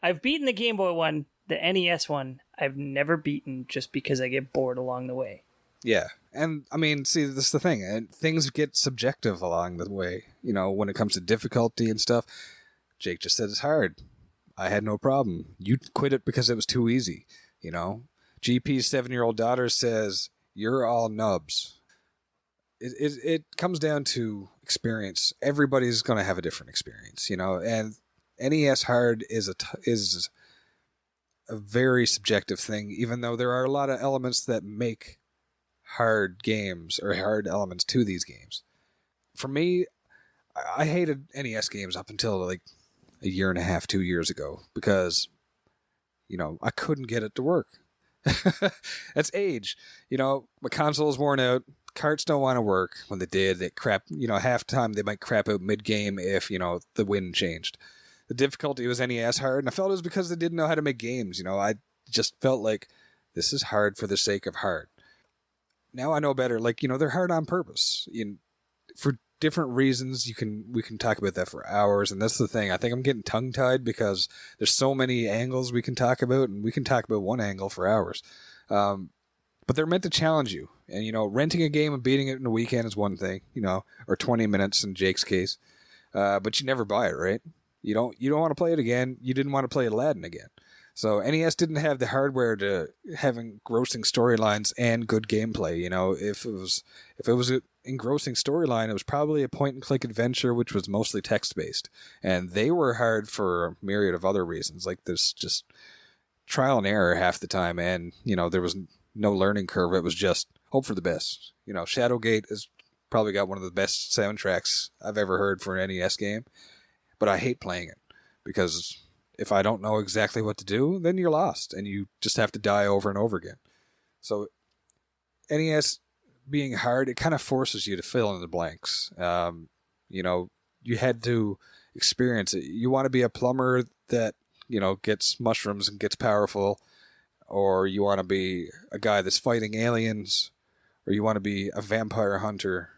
I've beaten the Game Boy one, the NES one. I've never beaten just because I get bored along the way. Yeah. And, I mean, see, this is the thing. And things get subjective along the way, when it comes to difficulty and stuff. Jake just said it's hard. I had no problem. You quit it because it was too easy, GP's 7-year-old daughter says, you're all nubs. It comes down to experience. Everybody's going to have a different experience, and NES Hard is a very subjective thing, even though there are a lot of elements that make hard games or hard elements to these games. For me, I hated NES games up until like a year and a half, 2 years ago, because, I couldn't get it to work. That's age. My console's worn out. Carts don't want to work. When they did, they crap. Half the time they might crap out mid-game if, the wind changed. The difficulty was NES Hard, and I felt it was because they didn't know how to make games. I just felt like this is hard for the sake of hard. Now I know better. Like, they're hard on purpose. For different reasons, we can talk about that for hours, and that's the thing. I think I'm getting tongue-tied because there's so many angles we can talk about, and we can talk about one angle for hours. But they're meant to challenge you. And, renting a game and beating it in a weekend is one thing, or 20 minutes in Jake's case. But you never buy it, right? You don't want to play it again. You didn't want to play Aladdin again. So NES didn't have the hardware to have engrossing storylines and good gameplay. You know, if it was an engrossing storyline, it was probably a point and click adventure, which was mostly text based, and they were hard for a myriad of other reasons. Like there's just trial and error half the time, and you know there was no learning curve. It was just hope for the best. You know, Shadowgate has probably got one of the best soundtracks I've ever heard for an NES game, but I hate playing it because if I don't know exactly what to do, then you're lost and you just have to die over and over again. So NES being hard, it kind of forces you to fill in the blanks. You know, you had to experience it. You want to be a plumber that, you know, gets mushrooms and gets powerful, or you want to be a guy that's fighting aliens, or you want to be a vampire hunter,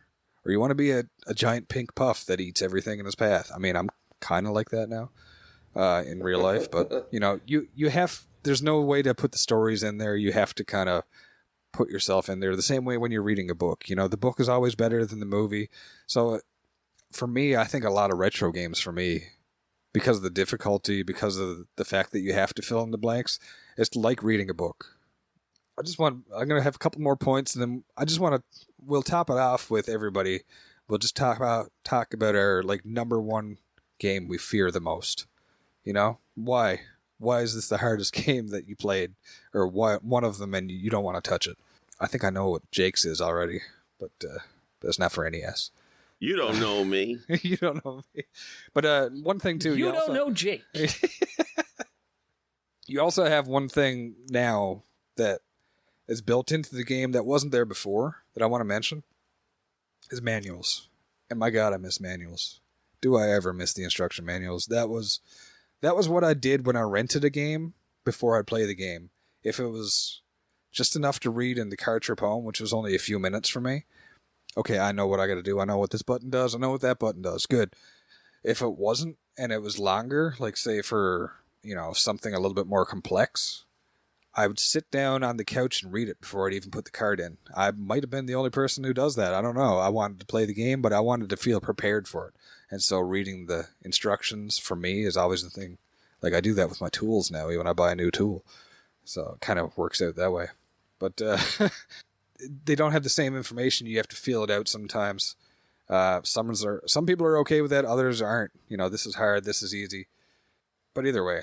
or you want to be a giant pink puff that eats everything in his path. I mean, I'm kind of like that now. In real life, but you know, you have, there's no way to put the stories in there. You have to kind of put yourself in there the same way when you're reading a book. You know, the book is always better than the movie. So for me, I think a lot of retro games for me, because of the difficulty, because of the fact that you have to fill in the blanks, it's like reading a book. I'm going to have a couple more points, and then we'll top it off with everybody. We'll just talk about our like number one game we fear the most. You know, why is this the hardest game that you played, or why one of them and you don't want to touch it? I think I know what Jake's is already, but that's not for NES. You don't know me. You don't know me. But one thing too, you don't know Jake. You also have one thing now that is built into the game that wasn't there before that I want to mention is manuals. And my God, I miss manuals. Do I ever miss the instruction manuals? That was what I did when I rented a game before I'd play the game. If it was just enough to read in the car trip home, which was only a few minutes for me, okay, I know what I got to do. I know what this button does. I know what that button does. Good. If it wasn't and it was longer, like say for, you know, something a little bit more complex, I would sit down on the couch and read it before I'd even put the card in. I might have been the only person who does that. I don't know. I wanted to play the game, but I wanted to feel prepared for it. And so reading the instructions for me is always the thing. Like I do that with my tools now, even when I buy a new tool. So it kind of works out that way. But they don't have the same information. You have to feel it out sometimes. Some people are okay with that. Others aren't. You know, this is hard. This is easy. But either way,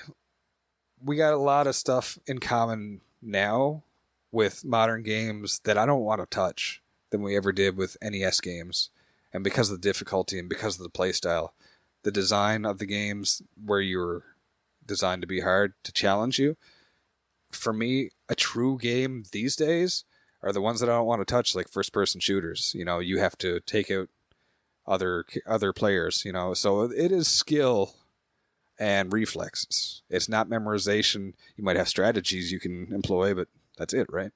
we got a lot of stuff in common now with modern games that I don't want to touch than we ever did with NES games. And because of the difficulty and because of the play style, the design of the games where you're designed to be hard, to challenge you, for me, a true game these days are the ones that I don't want to touch, like first-person shooters. You know, you have to take out other players, you know. So it is skill and reflexes. It's not memorization. You might have strategies you can employ, but that's it, right?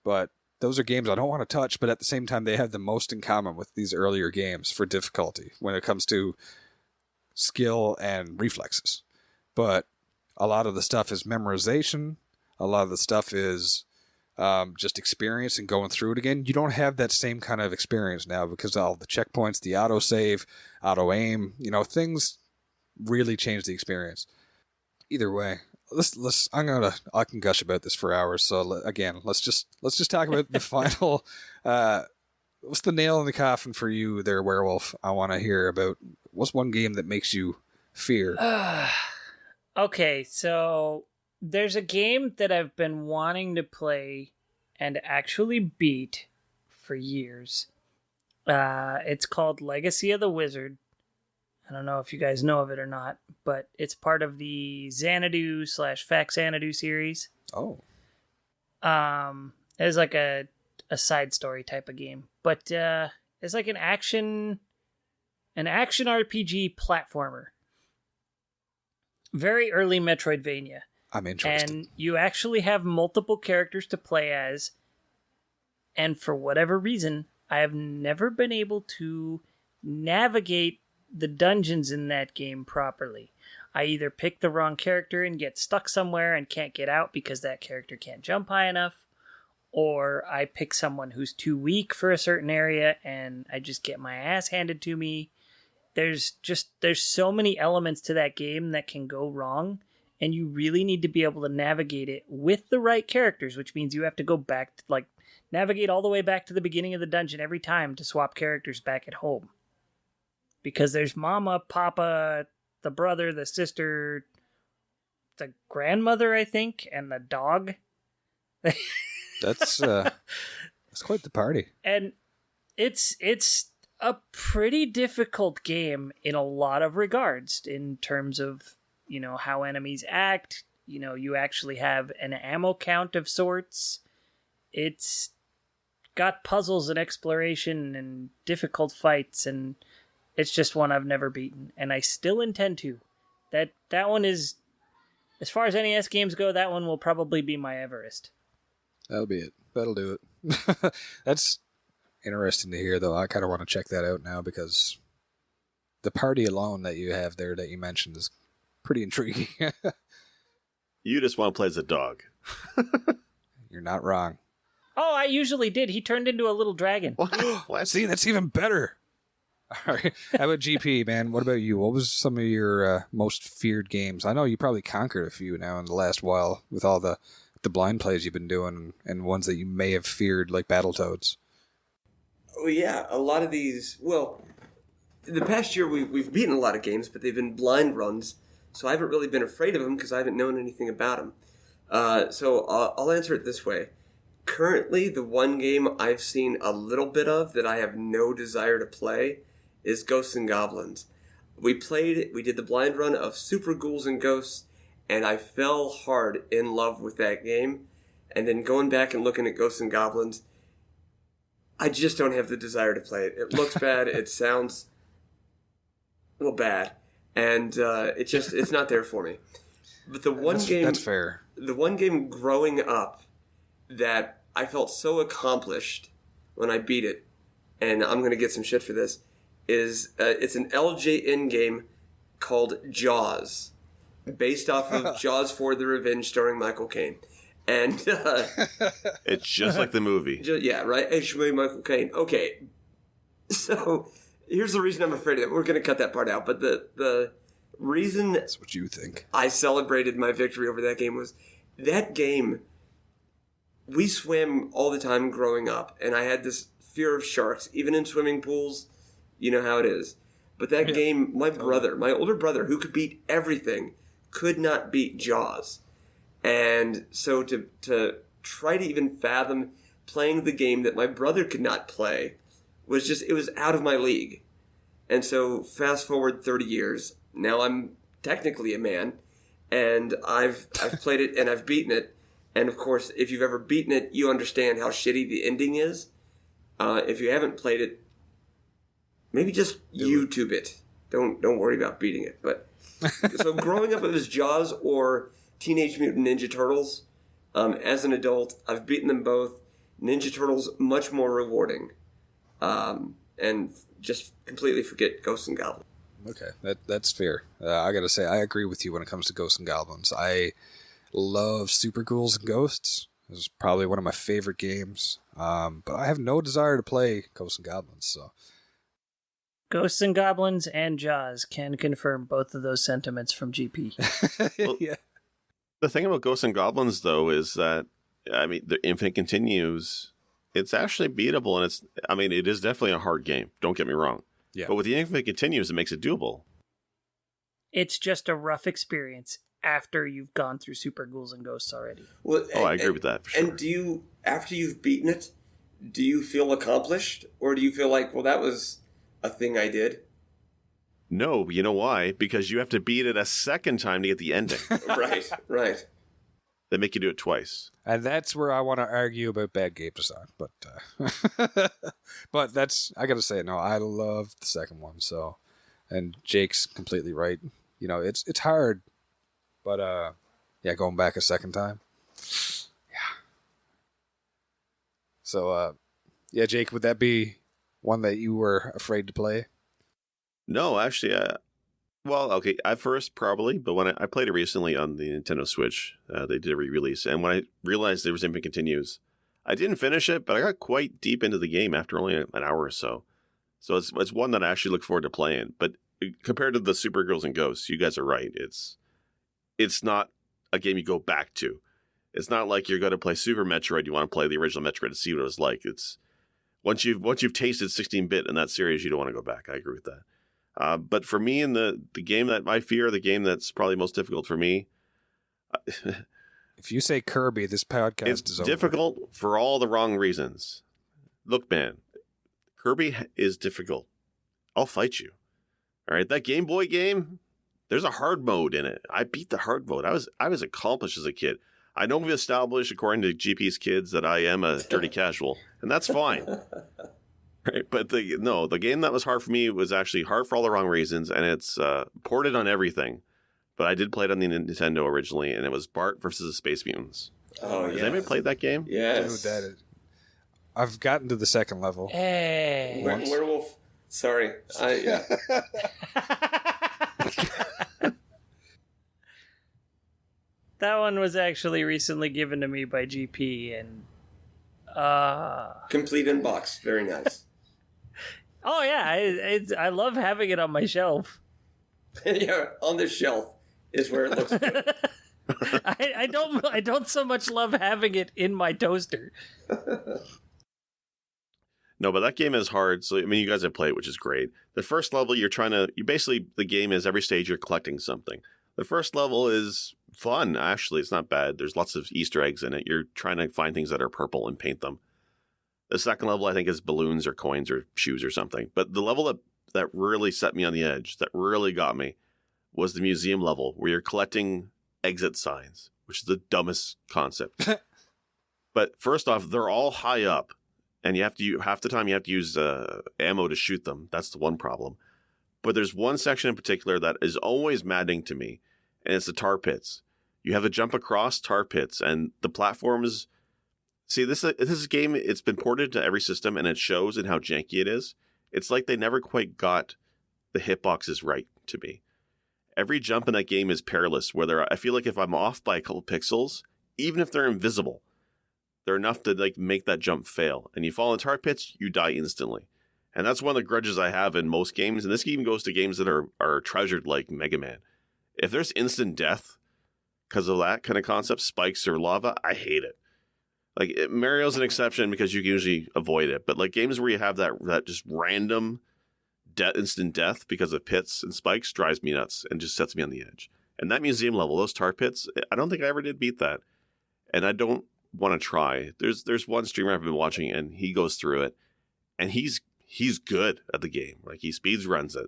But those are games I don't want to touch, but at the same time, they have the most in common with these earlier games for difficulty when it comes to skill and reflexes. But a lot of the stuff is memorization. A lot of the stuff is just experience and going through it again. You don't have that same kind of experience now because of all the checkpoints, the auto-save, auto-aim, you know, things really change the experience. Either way, I can gush about this for hours. So again, let's just talk about the final. What's the nail in the coffin for you there, Werewolf? I want to hear about what's one game that makes you fear. Okay, so there's a game that I've been wanting to play and actually beat for years. It's called Legacy of the Wizard. I don't know if you guys know of it or not, but it's part of the Xanadu/Faxanadu series. Oh. It's like a side story type of game, but it's like an action RPG platformer. Very early Metroidvania. I'm interested. And you actually have multiple characters to play as, and for whatever reason, I have never been able to navigate the dungeons in that game properly. I either pick the wrong character and get stuck somewhere and can't get out because that character can't jump high enough, or I pick someone who's too weak for a certain area and I just get my ass handed to me. There's so many elements to that game that can go wrong, and you really need to be able to navigate it with the right characters, which means you have to go back to, like, navigate all the way back to the beginning of the dungeon every time to swap characters back at home. Because there's Mama, Papa, the brother, the sister, the grandmother, I think, and the dog. That's quite the party. And it's a pretty difficult game in a lot of regards, in terms of, you know, how enemies act. You know, you actually have an ammo count of sorts. It's got puzzles and exploration and difficult fights, and it's just one I've never beaten, and I still intend to. That one is, as far as NES games go, that one will probably be my Everest. That'll be it. That'll do it. That's interesting to hear, though. I kind of want to check that out now, because the party alone that you have there that you mentioned is pretty intriguing. You just want to play as a dog. You're not wrong. Oh, I usually did. He turned into a little dragon. What? See, that's even better. All right. How about GP, man? What about you? What was some of your most feared games? I know you probably conquered a few now in the last while with all the blind plays you've been doing, and ones that you may have feared, like Battletoads. Oh, yeah. A lot of these, well, in the past year we've beaten a lot of games, but they've been blind runs, so I haven't really been afraid of them because I haven't known anything about them. So I'll answer it this way. Currently, the one game I've seen a little bit of that I have no desire to play is Ghosts and Goblins. We did the blind run of Super Ghouls and Ghosts, and I fell hard in love with that game. And then going back and looking at Ghosts and Goblins, I just don't have the desire to play it. It looks bad, it sounds bad, and it's not there for me. But that's fair. The one game growing up that I felt so accomplished when I beat it, and I'm going to get some shit for this, is it's an LJN game called Jaws, based off of Jaws 4: The Revenge starring Michael Caine. And it's just like the movie. Yeah, right? It's Michael Caine. Okay. So here's the reason I'm afraid of it. We're going to cut that part out. But the reason that's what you think I celebrated my victory over that game was that game, we swam all the time growing up, and I had this fear of sharks, even in swimming pools. You know how it is. But that game, my older brother, who could beat everything, could not beat Jaws. And so to try to even fathom playing the game that my brother could not play it was out of my league. And so fast forward 30 years, now I'm technically a man, and I've played it and I've beaten it. And of course, if you've ever beaten it, you understand how shitty the ending is. If you haven't played it, maybe just YouTube it. Don't worry about beating it. But so growing up, it was Jaws or Teenage Mutant Ninja Turtles. As an adult, I've beaten them both. Ninja Turtles, much more rewarding. And just completely forget Ghosts and Goblins. Okay, that's fair. I gotta say, I agree with you when it comes to Ghosts and Goblins. I love Super Ghouls and Ghosts. This is probably one of my favorite games. But I have no desire to play Ghosts and Goblins, so... Ghosts and Goblins and Jaws can confirm both of those sentiments from GP. Well, yeah. The thing about Ghosts and Goblins, though, is that, I mean, the Infinite Continues, it's actually beatable, and it is definitely a hard game. Don't get me wrong. Yeah. But with the Infinite Continues, it makes it doable. It's just a rough experience after you've gone through Super Ghouls and Ghosts already. Well, I agree with that, for sure. And after you've beaten it, do you feel accomplished? Or do you feel like, well, that was a thing I did? No, you know why? Because you have to beat it a second time to get the ending. Right. They make you do it twice. And that's where I want to argue about bad game design. But but that's, I gotta say, no, I love the second one. So, and Jake's completely right. You know, it's hard, but yeah, going back a second time, yeah. So yeah, Jake, would that be one that you were afraid to play? No, actually, well, okay, at first probably, but when I played it recently on the Nintendo Switch, they did a re-release, and when I realized there was Infinite Continues, I didn't finish it, but I got quite deep into the game after only an hour or so. So it's one that I actually look forward to playing. But compared to the Super Girls and Ghosts, you guys are right. it's not a game you go back to. It's not like you're going to play Super Metroid. You want to play the original Metroid to see what it was like. It's once you've tasted 16-bit in that series, you don't want to go back. I agree with that. But for me, in the game that I fear, the game that's probably most difficult for me, if you say Kirby, this podcast it's is over. difficult for all the wrong reasons. Look, man, Kirby is difficult. I'll fight you. All right, that Game Boy game, there's a hard mode in it. I beat the hard mode. I was accomplished as a kid. I know we've established, according to GP's kids, that I am a dirty casual, and that's fine. Right? But the game that was hard for me was actually hard for all the wrong reasons, and it's ported on everything. But I did play it on the Nintendo originally, and it was Bart versus the Space Mutants. Oh, Has anybody played that game? Yes. Dude, I've gotten to the second level. Hey. Werewolf. Sorry. Yeah. That one was actually recently given to me by GP, and Complete in box. Very nice. oh yeah, I love having it on my shelf. Yeah, on the shelf is where it looks good. I don't so much love having it in my toaster. No, but that game is hard. So, I mean, you guys have played, which is great. The first level, the game is every stage you're collecting something. The first level is fun, actually. It's not bad. There's lots of Easter eggs in it. You're trying to find things that are purple and paint them. The second level, I think, is balloons or coins or shoes or something. But the level that really set me on the edge, that really got me, was the museum level, where you're collecting exit signs, which is the dumbest concept. But first off, they're all high up. And half the time you have to use ammo to shoot them. That's the one problem. But there's one section in particular that is always maddening to me, and it's the tar pits. You have to jump across tar pits, and the platforms. See, this game, it's been ported to every system, and it shows in how janky it is. It's like they never quite got the hitboxes right to me. Every jump in that game is perilous, whether I feel like if I'm off by a couple pixels, even if they're invisible, they're enough to make that jump fail. And you fall in tar pits, you die instantly. And that's one of the grudges I have in most games. And this even goes to games that are treasured like Mega Man. If there's instant death because of that kind of concept, spikes or lava, I hate it. Mario's an exception because you can usually avoid it. But games where you have that just random instant death because of pits and spikes drives me nuts and just sets me on the edge. And that museum level, those tar pits, I don't think I ever did beat that. And I don't want to try. There's one streamer I've been watching, and he goes through it, and he's good at the game. He speeds runs it,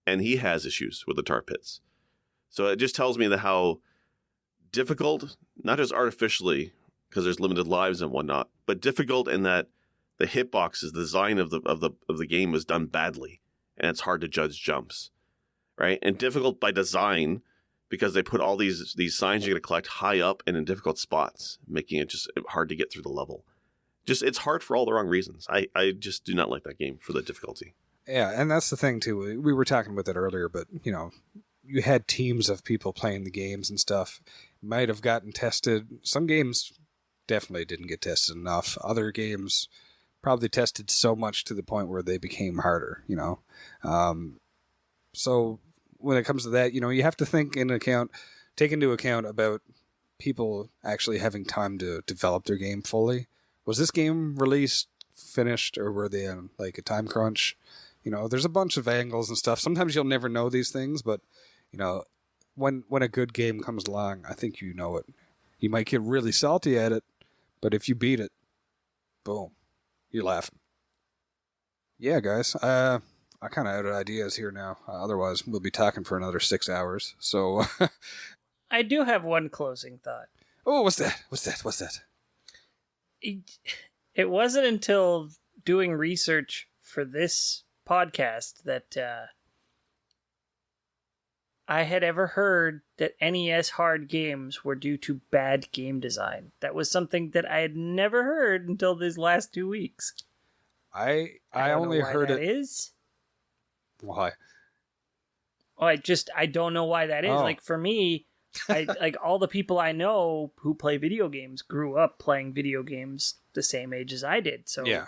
and he has issues with the tar pits. So it just tells me that how difficult, not just artificially because there's limited lives and whatnot, but difficult in that the hitboxes, the design of the game was done badly, and it's hard to judge jumps, right? And difficult by design, because they put all these signs you're going to collect high up and in difficult spots, making it just hard to get through the level. It's hard for all the wrong reasons. I just do not like that game for the difficulty. Yeah, and that's the thing, too. We were talking about that earlier, but, you had teams of people playing the games and stuff. Might have gotten tested. Some games definitely didn't get tested enough. Other games probably tested so much to the point where they became harder, So when it comes to that, you have to take into account about people actually having time to develop their game fully. Was this game finished, or were they on a time crunch? There's a bunch of angles and stuff. Sometimes you'll never know these things, but when a good game comes along, I think you know it. You might get really salty at it, but if you beat it, boom, you're laughing. Yeah, guys. I kind of out of ideas here now. Otherwise, we'll be talking for another 6 hours. So, I do have one closing thought. Oh, what's that? It wasn't until doing research for this podcast that I had ever heard that NES hard games were due to bad game design. That was something that I had never heard until these last 2 weeks. I only heard it. Is why? Oh, I don't know why that is. Oh. For me, all the people I know who play video games grew up playing video games the same age as I did. So, yeah.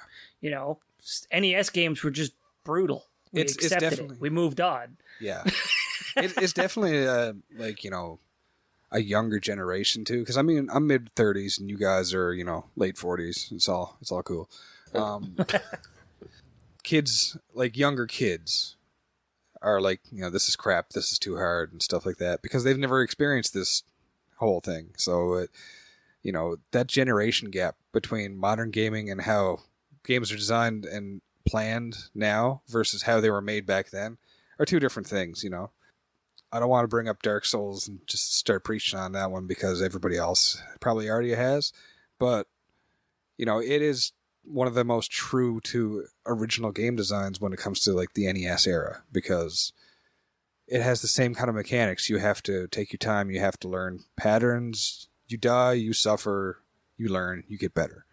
NES games were just brutal. We accepted definitely it. We moved on. Yeah. It's definitely a younger generation too. Because I mean, I'm mid 30s and you guys are, you know, late 40s. It's all cool. Kids, like younger kids, are like, you know, this is crap, this is too hard, and stuff like that because they've never experienced this whole thing. So, you know, that generation gap between modern gaming and how games are designed and planned now versus how they were made back then are two different things, you know. I don't want to bring up Dark Souls and just start preaching on that one because everybody else probably already has. But, you know, it is one of the most true to original game designs when it comes to like the NES era because it has the same kind of mechanics. You have to take your time. You have to learn patterns. You die, you suffer, you learn, you get better.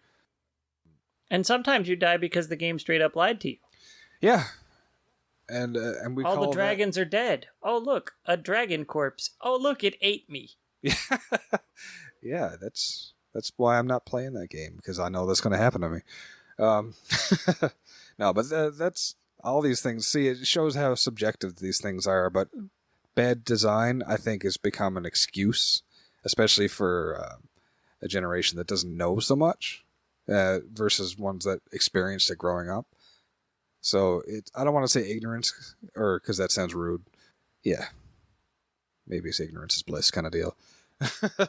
And sometimes you die because the game straight up lied to you. Yeah. And we all call the dragons are dead. Oh, look, a dragon corpse. Oh, look, it ate me. Yeah, that's why I'm not playing that game because I know that's going to happen to me. No, but that's all these things. See, it shows how subjective these things are. But bad design, I think, has become an excuse, especially for a generation that doesn't know so much versus ones that experienced it growing up. So I don't want to say ignorance, or because that sounds rude. Yeah, maybe it's ignorance is bliss kind of deal.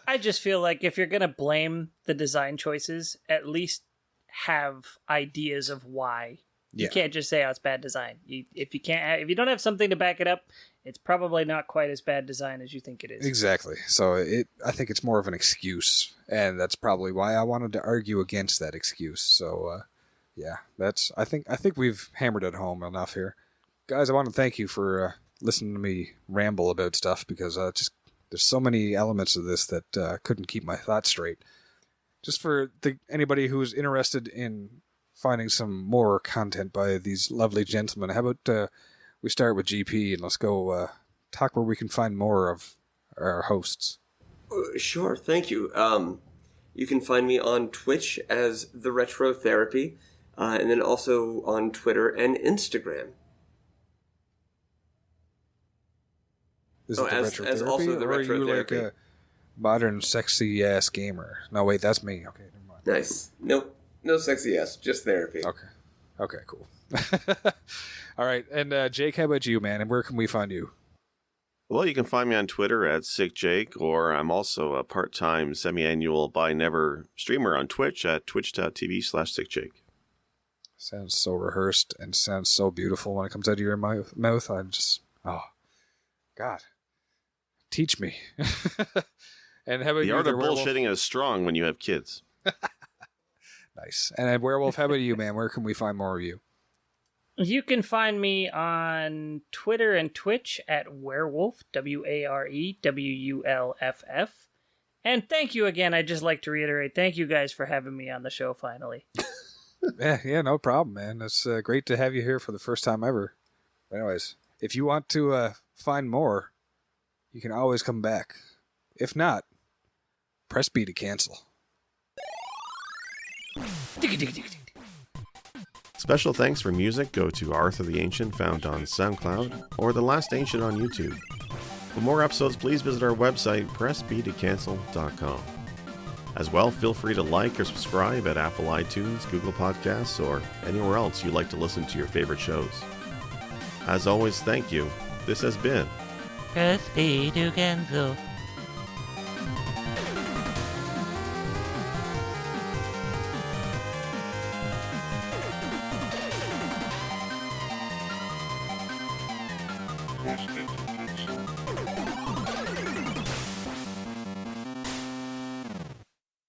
I just feel like if you're gonna blame the design choices, at least have ideas of why. Yeah. You can't just say, "Oh, it's bad design." If you don't have something to back it up, it's probably not quite as bad design as you think it is. Exactly. So I think it's more of an excuse, and that's probably why I wanted to argue against that excuse. So. Yeah, I think we've hammered it home enough here. Guys, I want to thank you for listening to me ramble about stuff because there's so many elements of this that couldn't keep my thoughts straight. Just for anybody who's interested in finding some more content by these lovely gentlemen, how about we start with GP and let's go talk where we can find more of our hosts. Sure, thank you. You can find me on Twitch as The Retro Therapy. And then also on Twitter and Instagram. Is it as also the Retro Therapy? Like a modern sexy ass gamer? No, wait, that's me. Okay, never mind. Nice. Nope, no sexy ass, just therapy. Okay, cool. All right, and Jake, how about you, man? And where can we find you? Well, you can find me on Twitter at SickJake, or I'm also a part-time, semi-annual, buy-never streamer on Twitch at twitch.tv/SickJake. Sounds so rehearsed and sounds so beautiful when it comes out of your mouth. I'm just, oh, God, teach me. And how about the art of bullshitting is strong when you have kids. Nice. And Werewolf, how about you, man? Where can we find more of you? You can find me on Twitter and Twitch at Werewolf, WAREWULFF. And thank you again. I'd just like to reiterate, thank you guys for having me on the show finally. Yeah, no problem, man. It's great to have you here for the first time ever. Anyways, if you want to find more, you can always come back. If not, press B to cancel. Special thanks for music go to Arthur the Ancient, found on SoundCloud, or The Last Ancient on YouTube. For more episodes, please visit our website, pressbtocancel.com. As well, feel free to like or subscribe at Apple iTunes, Google Podcasts, or anywhere else you like to listen to your favorite shows. As always, thank you. This has been Press B to cancel. Yes.